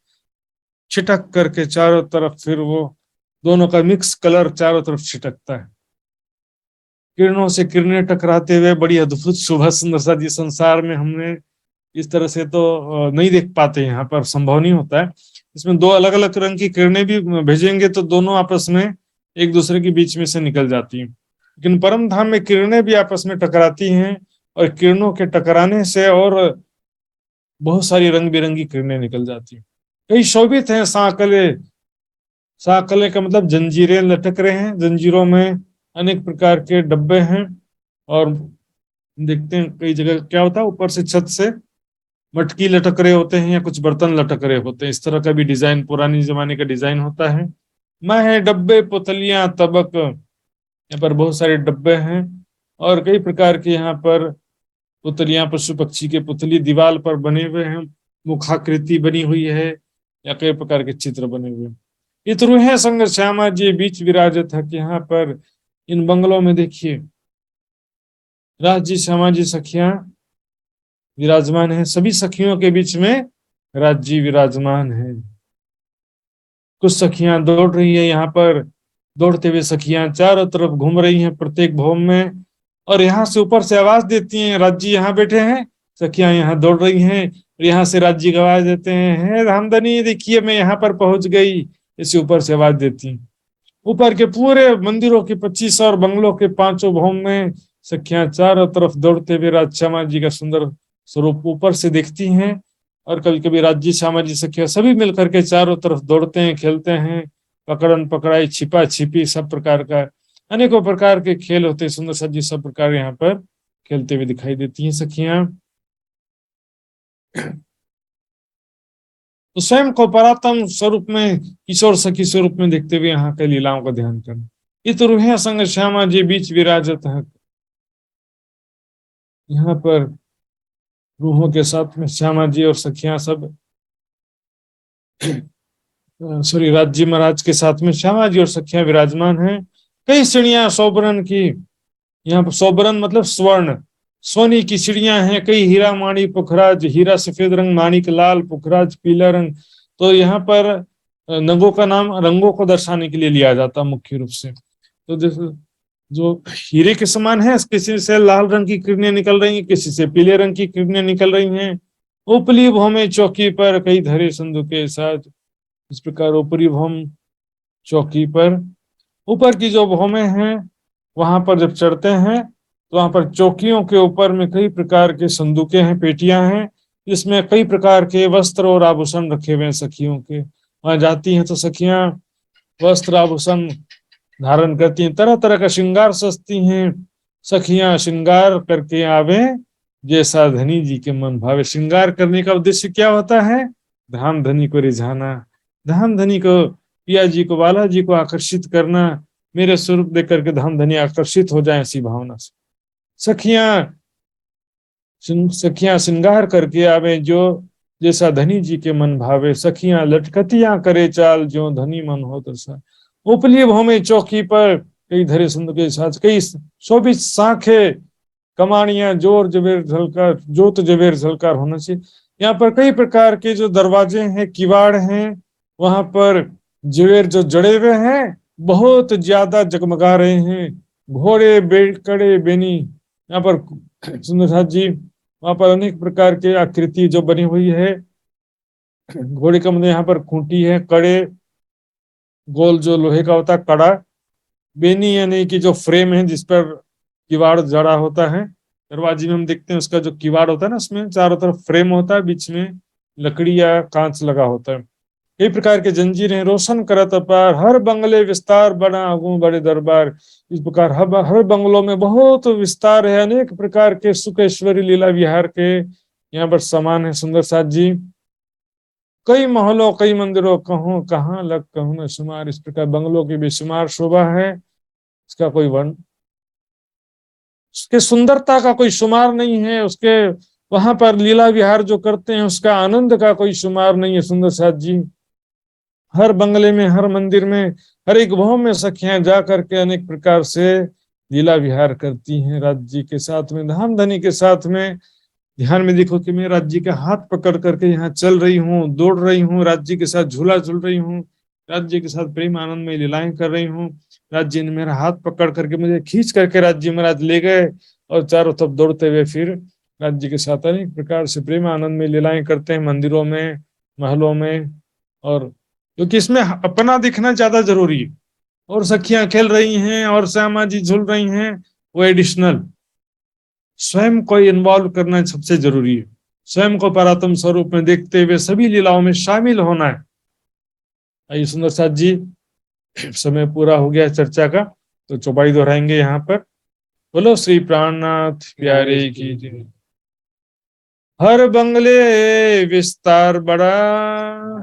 छिटक करके चारों तरफ, फिर वो दोनों का मिक्स कलर चारों तरफ छिटकता है। किरणों से किरणें टकराते हुए बड़ी अद्भुत शोभा सुंदर सा जी संसार में हमने इस तरह से तो नहीं देख पाते, यहाँ पर संभव नहीं होता है। इसमें दो अलग अलग रंग की किरणें भी भेजेंगे तो दोनों आपस में एक दूसरे के बीच में से निकल जाती हैं, लेकिन परम धाम में किरणें भी आपस में टकराती हैं, और किरणों के टकराने से और बहुत सारी रंग बिरंगी किरणें निकल जाती हैं। कई शोभित हैं साकले, साकले का मतलब जंजीरें लटक रहे हैं, जंजीरों में अनेक प्रकार के डब्बे हैं, और देखते हैं कई जगह क्या होता है, ऊपर से छत से मटकी लटक रहे होते हैं या कुछ बर्तन लटक रहे होते हैं, इस तरह का भी डिजाइन, पुरानी जमाने का डिजाइन होता है। मैं है डब्बे, पुतलियां, तबक, यहाँ पर बहुत सारे डब्बे हैं, और कई प्रकार के यहाँ पर पुतलियां, पशु पक्षी के पुतली दीवार पर बने हुए हैं, मुखाकृति बनी हुई है, या कई प्रकार के चित्र बने हुए हैं। इतरुहे संग श्यामा जी बीच विराजत है, कि यहाँ पर इन बंगलों में देखिए राज जी, श्यामा जी, सखियां विराजमान है, सभी सखियों के बीच में राज जी विराजमान है। कुछ सखियां दौड़ रही है, यहाँ पर दौड़ते हुए सखियां चारों तरफ घूम रही हैं प्रत्येक भवन में, और यहाँ से ऊपर से आवाज देती हैं, राज जी यहाँ बैठे हैं, सखियां यहाँ दौड़ रही हैं, और यहाँ से राज जी आवाज देते हैं, रामधनी देखिए मैं यहाँ पर पहुंच गई, इसे ऊपर से आवाज देती हैं। ऊपर के पूरे मंदिरों के 25 और बंगलों के 5 भवन में सखियां चारों तरफ दौड़ते हुए राज श्यामा जी का सुंदर स्वरूप ऊपर से देखती हैं, और कभी कभी राज जी, श्यामा जी, सखियां सभी मिलकर के चारों तरफ दौड़ते हैं, खेलते हैं, पकड़न पकड़ाई, छिपा छिपी, सब प्रकार का अनेकों प्रकार के खेल होते हैं सुंदर सा जी, सब प्रकार यहाँ पर खेलते हुए दिखाई देती हैं सखियां। तो स्वयं को परात्म स्वरूप में, किशोर सखी स्वरूप में देखते हुए यहाँ के लीलाओं का ध्यान करना। इत रूहे संग श्यामा जी बीच विराजत है, यहाँ पर रूहों के साथ में श्यामा जी और सखियां सब, सॉरी, राज जी महाराज के साथ में श्यामा जी और सखियां विराजमान हैं। कई सीढ़ियां सोबरन की, यहाँ पर सोबरन मतलब स्वर्ण, सोनी की सीढ़ियां हैं, कई हीरा माणी पुखराज, हीरा सफेद रंग, माणिक लाल, पुखराज पीला रंग। तो यहाँ पर नगों का नाम रंगों को दर्शाने के लिए लिया जाता मुख्य रूप से। तो जैसे जो हीरे के समान है, किसी से लाल रंग की किरणें निकल रही हैं, किसी से पीले रंग की किरणें निकल रही हैं। ऊपरी भौमे चौकी पर कई धरे संदूके साथ, इस प्रकार ऊपरी भौम चौकी पर, ऊपर की जो भौमें हैं वहां पर जब चढ़ते हैं तो वहां पर चौकियों के ऊपर में कई प्रकार के संदूकें हैं, पेटियां हैं, इसमें कई प्रकार के वस्त्र और आभूषण रखे हुए हैं सखियों के। वहां जाती हैं तो सखियां वस्त्र आभूषण धारण करती हैं, तरह तरह का श्रृंगार सजती हैं। सखियां श्रृंगार करके आवे जैसा धनी जी के मन भावे। श्रृंगार करने का उद्देश्य क्या होता है? धाम धनी को रिझाना, धाम धनी को, पिया जी को, बालाजी को आकर्षित करना, मेरे स्वरूप देख करके धाम धनी आकर्षित हो जाए, ऐसी भावना से सखियां श्रृंगार करके आवे जो जैसा धनी जी के मन भावे। सखियां लटकतियां करे चाल जो धनी मन हो तसा। उपली भौमे चौकी पर कई धरे सुंदर के साथ, कई शोभित शाखे, कमानियां, जोर जवेर झलकार, जोत जवेर झलकार होना चाहिए। यहाँ पर कई प्रकार के जो दरवाजे हैं, किवाड़ हैं, वहां पर जवेर जो जड़े हुए हैं बहुत ज्यादा जगमगा रहे हैं। घोड़े कड़े बेनी, यहाँ पर सुंदर साथ जी, वहां पर अनेक प्रकार के आकृति जो बनी हुई है। घोड़े का मतलब यहाँ पर खूंटी है, कड़े गोल जो लोहे का होता है कड़ा, बेनी यानी कि जो फ्रेम है जिस पर किवाड़ जड़ा होता है। दरवाजे में हम देखते हैं उसका जो किवाड़ होता है ना, उसमें चारों तरफ फ्रेम होता है, बीच में लकड़ी या कांच लगा होता है। कई प्रकार के जंजीरें रोशन करत अपार, हर बंगले विस्तार बना आगू बड़े दरबार। इस प्रकार हर बंगलों में बहुत विस्तार है, अनेक प्रकार के सुख ऐश्वर्य लीला विहार के यहाँ पर समान है। सुंदर साथ जी, कई महलों कई मंदिरों कहूं कहाँ लग कहूं न शुमार। इस प्रकार बंगलों की बेशुमार शोभा है, इसका कोई वर्ण, उसके सुंदरता का कोई शुमार नहीं है। उसके वहां पर लीला विहार जो करते हैं उसका आनंद का कोई शुमार नहीं है। सुंदर साथ जी, हर बंगले में, हर मंदिर में, हर एक भवन में सखियां जा करके अनेक प्रकार से लीला विहार करती हैं राज्य जी के साथ में, धाम धनी के साथ में। ध्यान में देखो कि मैं राज्य का हाथ पकड़ करके यहाँ चल रही हूँ, दौड़ रही हूँ, राज्य के साथ झूला झूल रही हूँ, राज्य के साथ प्रेम आनंद में लीलाएं कर रही हूँ। राज्य ने मेरा हाथ पकड़ करके मुझे खींच करके राज्य महाराज ले गए और चारों तरफ दौड़ते हुए फिर राज्य के साथ अनेक प्रकार से प्रेम आनंद में लीलाएं करते हैं, मंदिरों में, महलों में। और क्योंकि इसमें अपना दिखना ज्यादा जरूरी है। और सखियां खेल रही हैं और श्यामा जी झूल रही हैं, वो एडिशनल। स्वयं को इन्वॉल्व करना सबसे जरूरी है। स्वयं को परात्म स्वरूप में देखते हुए सभी लीलाओं में शामिल होना है। आइए सुंदर साथ जी, समय पूरा हो गया चर्चा का, तो चौपाई दोहराएंगे यहाँ पर। बोलो श्री प्राणनाथ प्यारे की जय। हर बंगले विस्तार बड़ा,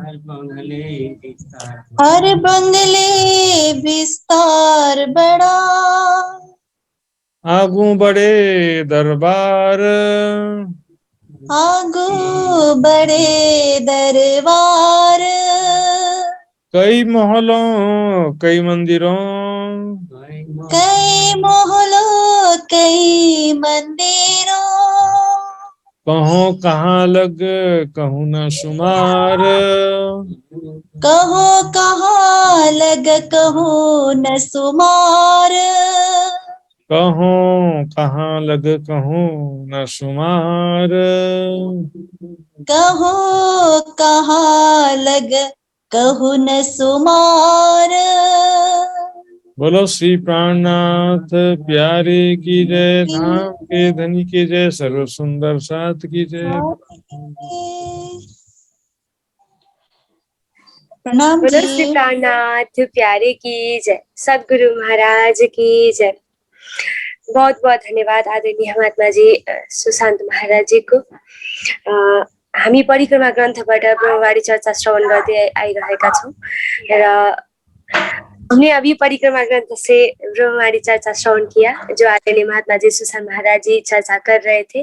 हर बंगले विस्तार, हर बंगले विस्तार बड़ा, आगू बड़े दरबार, आगू बड़े दरबार, कई महलों कई मंदिरों, कई महलों कई मंदिरों, कहो कहाँ लग कहूँ न शुमार, कहो कहाँ लग कहो न सुमार, कहो कहाँ लग कहूँ न शुमार, कहो कहाँ लग कहो न सुमार। बोलो श्री प्राणनाथ प्यारे की जय, धाम के धनी की जय, सर्व सुंदर साथ की जय। प्रणाम बोलो श्री जी। प्राणनाथ प्यारे की जय, सदगुरु महाराज की जय। बहुत बहुत धन्यवाद आदरणीय महात्मा जी सुशान्त महाराज जी को। हामी परिक्रमा ग्रन्थबाट ब्रह्मवाणी चर्चा श्रवण गर्दै आइरहेका छौँ र हमने अभी परिक्रमा ग्रंथ से ब्रह्मवाणी चर्चा श्रवण किया, जो आदरणीय महात्मा जी सुशांत महाराज जी चर्चा कर रहे थे।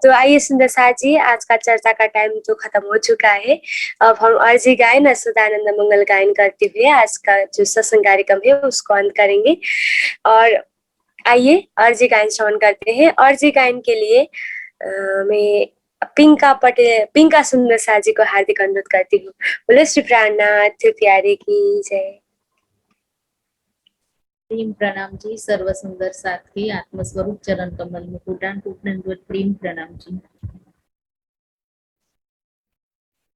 तो आइए सुंदर साथ जी, आज का चर्चा का टाइम तो खत्म हो चुका है। अब हम अर्जी गायन और सदानंद मंगल गायन करते हुए आज का जो सत्संग कार्यक्रम है उसको अंत करेंगे। और आइए अर्जी गायन श्रवण करते हैं। अर्जी गायन के लिए मैं पिंका सुंदर साथ जी को हार्दिक अनुरोध करती हूँ। बोले श्री प्राणनाथ प्यारे की जय। प्रेम प्रणाम जी। सर्व सुंदर साथ के आत्मस्वरूप चरण कमल में कोटान टूटन प्रेम प्रणाम जी।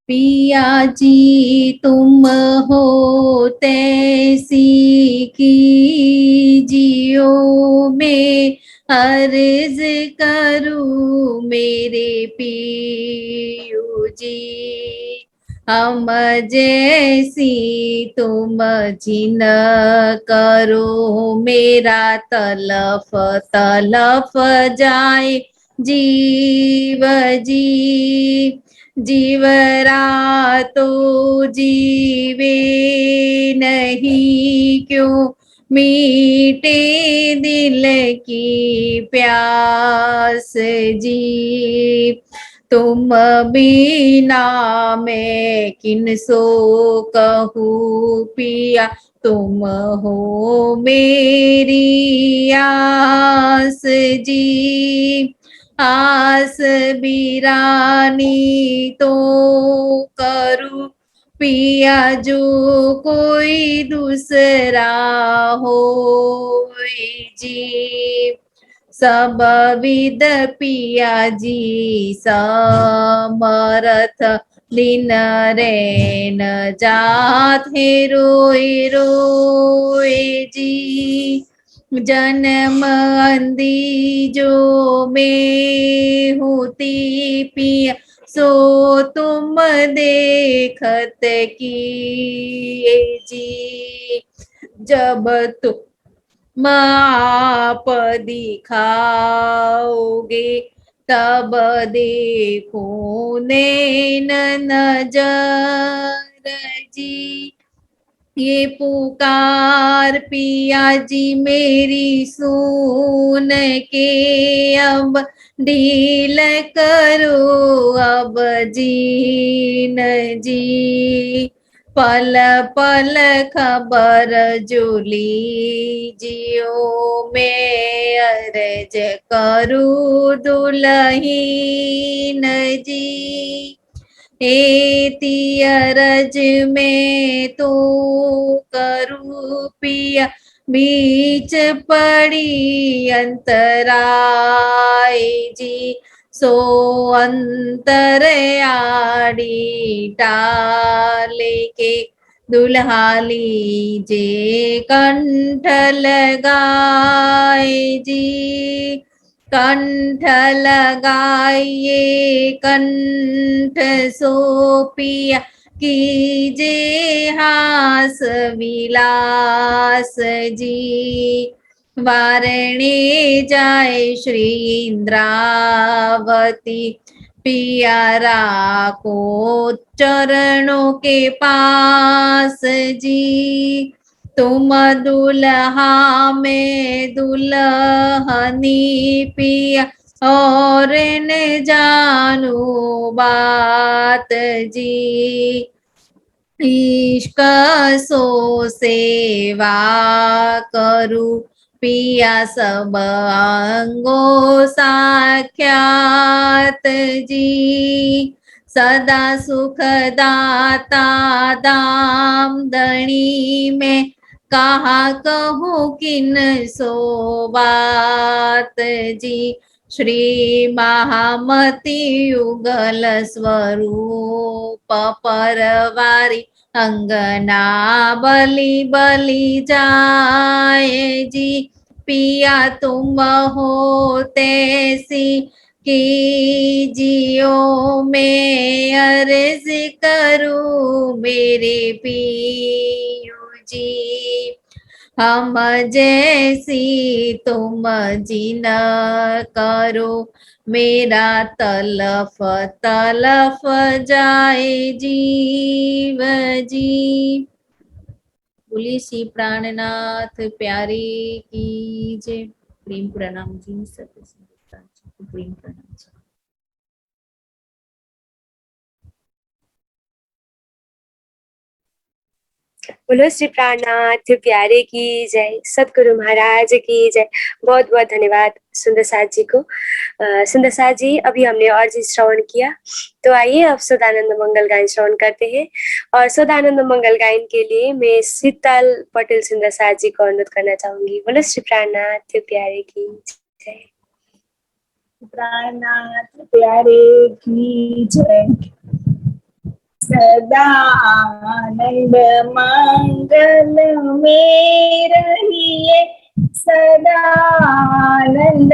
पिया जी तुम हो तैसी की जियो में अर्ज करूं मेरे पियू जी, हम जैसी तुम जिन करो, मेरा तलफ तलफ जाए जीव जी। जीवरा तो जीवे नहीं, क्यों मीटे दिल की प्यास जी। तुम बिना मैं किन सो कहूँ पिया, तुम हो मेरी आस जी। आस बिरानी तो करूँ पिया, जो कोई दूसरा हो जी। सब विद पिया जी समरथ, दिन रैन जात है रोए रोए जी। जन्म अंधी जो मैं होती पिया, सो तुम देखत की जी। जब तुम आप दिखाओगे, तब देखो नैन नजर जी। ये पुकार पिया जी मेरी सुन के, अब ढील करो अब जीन जी। पल पल खबर जो लीजियो, मैं अर्ज करूँ दुल्हीन जी। एती अरज में तो करूँ पिया, बीच पड़ी अंतराय जी। सो अंतर आड़ी टाले के, दुल्हा लीजे कंठ लगाए जी। कंठ लगाइए कंठ सो पिया, कीजे हास विलास जी। वारणे जाए श्री इंद्रावती, पिया राखो चरणों के पास जी। तुम दुल्हा में दुल्हनी पिया, और न जानू बात जी। इश्क सो सेवा करूं पिया, सब अंगो साख्यात जी। सदा सुख दाता दाम दणी में, कहा कहूँ किन सो बात जी। श्री महामती युगल स्वरूप परवारी, अंगना बलि बलि जाए जी। पिया तुम हो तैसी कीजियो, मैं अर्ज करूं मेरे पियो जी। हम जैसी तुम जिन करो, मेरा तलफ तलफ जाए जीव जी। बोलिए श्री प्राणनाथ प्यारे की जय। प्रेम प्रणाम जी, सत्य संगीता जी को प्रेम प्रणाम जी। बोलो श्री प्राणनाथ प्यारे की जय, सतगुरु महाराज की जय। बहुत बहुत धन्यवाद सुंदर साथ जी को। सुंदर साथ जी, अभी हमने और जी श्रवण किया, तो आइए अब सदानंद मंगल गायन श्रवण करते हैं। और सदानंद मंगल गायन के लिए मैं शीतल पटेल सुंदर साथ जी को अनुरोध करना चाहूंगी। बोलो श्री प्राणनाथ प्यारे की जय। प्राणनाथ प्यारे की जय। सदानंद मंगल में रहिए, सदानंद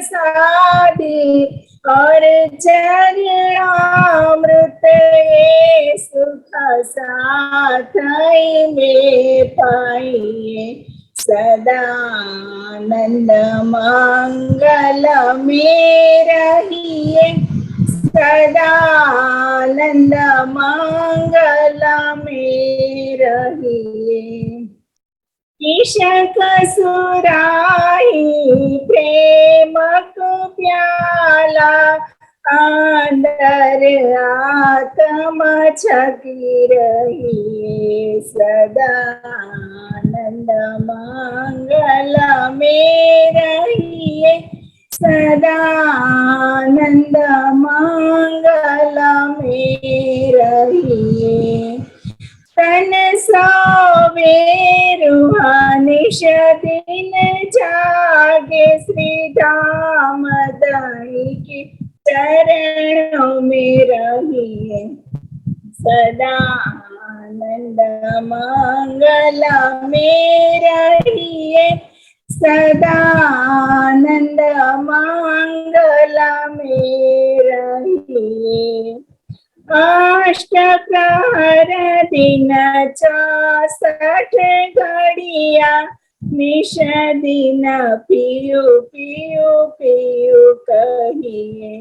प्रसादी और चरणामृत ये सुख साथ में पाइए सदा आनंद मंगल में रहिए सदा आनंद मंगल में रहिए ईशक सुराही प्रेम को प्याला अंदर आत्मा छकी रही सदा आनंद मंगल में रहिए सदा आनंद मंगल में रहिए तन सोवे रूहानिश दिन जागे श्री धाम दाई के चरणों में रहिए सदा आनंद मंगल में रहिए सदा आनंद मंगल में रहिए अष्ट प्रहर दिन 64 घड़िया निश दिन पियु पियु पियु कहिए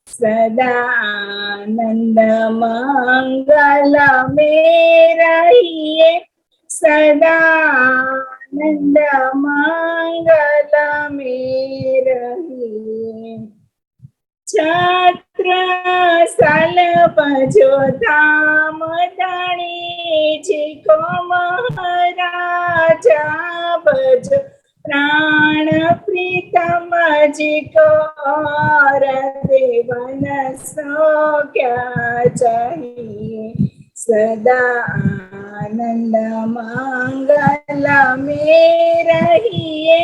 सदा आनंद मंगल में रहिए सदा आनंद मंगल में रहिए छत्र साल बजो धाम धनी जी को महाराजा बजो प्राण प्रीतम जी को और देवन सो क्या चाहिए सदा आनंद मंगल में रहिए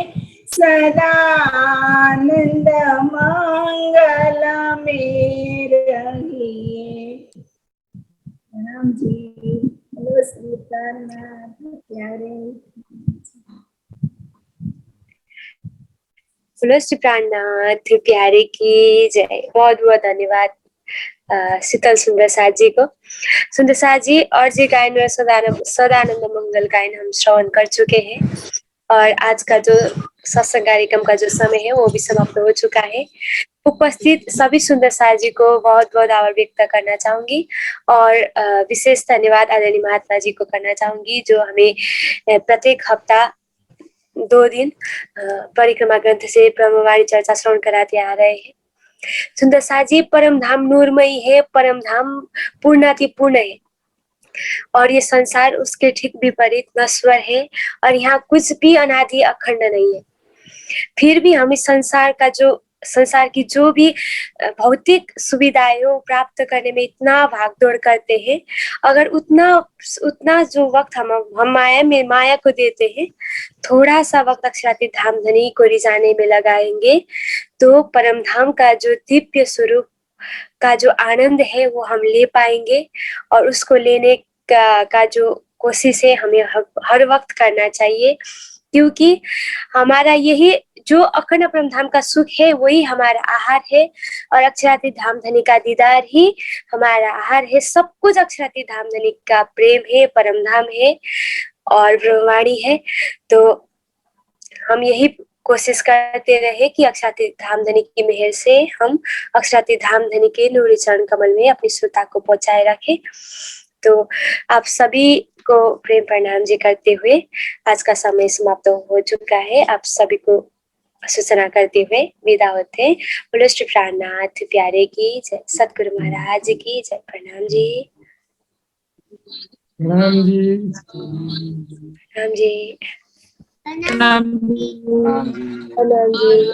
सदा आनंद मंगल में रहिए राम जी बोलो श्री प्राणनाथ प्यारे बोलो श्री प्राणनाथ प्यारे की जय। बहुत बहुत धन्यवाद शीतल सुंदर साथ जी को। सुंदर साथ जी और जी गायन और सदानंद मंगल गायन हम श्रवण कर चुके हैं और आज का जो सत्संग कार्यक्रम का जो समय है वो भी समाप्त हो चुका है। उपस्थित सभी सुंदर साथ जी को बहुत बहुत आभार व्यक्त करना चाहूंगी और विशेष धन्यवाद आदरणीय महात्मा जी को करना चाहूंगी जो हमें प्रत्येक हफ्ता 2 दिन परिक्रमा ग्रंथ से ब्रह्मवाणी चर्चा श्रवण कराते आ रहे हैं। सुंदर साथ जी परम धाम नूरमयी है, परम धाम पूर्णातिपूर्ण है और ये संसार उसके ठीक विपरीत नश्वर है और यहाँ कुछ भी अनादि अखंड नहीं है। फिर भी हम इस संसार की जो भी भौतिक सुविधाएं हो प्राप्त करने में इतना भागदौड़ करते हैं। अगर उतना जो वक्त हम माया को देते हैं, थोड़ा सा वक्त अक्षरातीत धाम धनी को रिझाने में लगाएंगे तो परम धाम का जो दिव्य स्वरूप का जो आनंद है वो हम ले पाएंगे और उसको लेने का जो कोशिश है हमें हर वक्त करना चाहिए, क्योंकि हमारा यही जो अखंड परम धाम का सुख है वही हमारा आहार है और अक्षरातीत धाम धनी का दीदार ही हमारा आहार है। सब कुछ अक्षरातीत धाम धनी का प्रेम है, परम धाम है और ब्रह्मवाणी है। तो हम यही कोशिश करते रहे कि अक्षरातीत धाम धनी की मेहर से हम अक्षरातीत धाम धनी के नूरी चरण कमल में अपनी श्रोता को पहुंचाए रखें। तो आप सभी को प्रेम प्रणाम जी करते हुए आज का समय समाप्त हो चुका है। आप सभी को सूचना करते हुए विदा होते हैं। बोलो श्री प्राणनाथ प्यारे की जय, सतगुरु महाराज की जय। प्रणाम जी। प्रणाम जी। प्रणाम जी। प्रणाम। प्रणाम जी।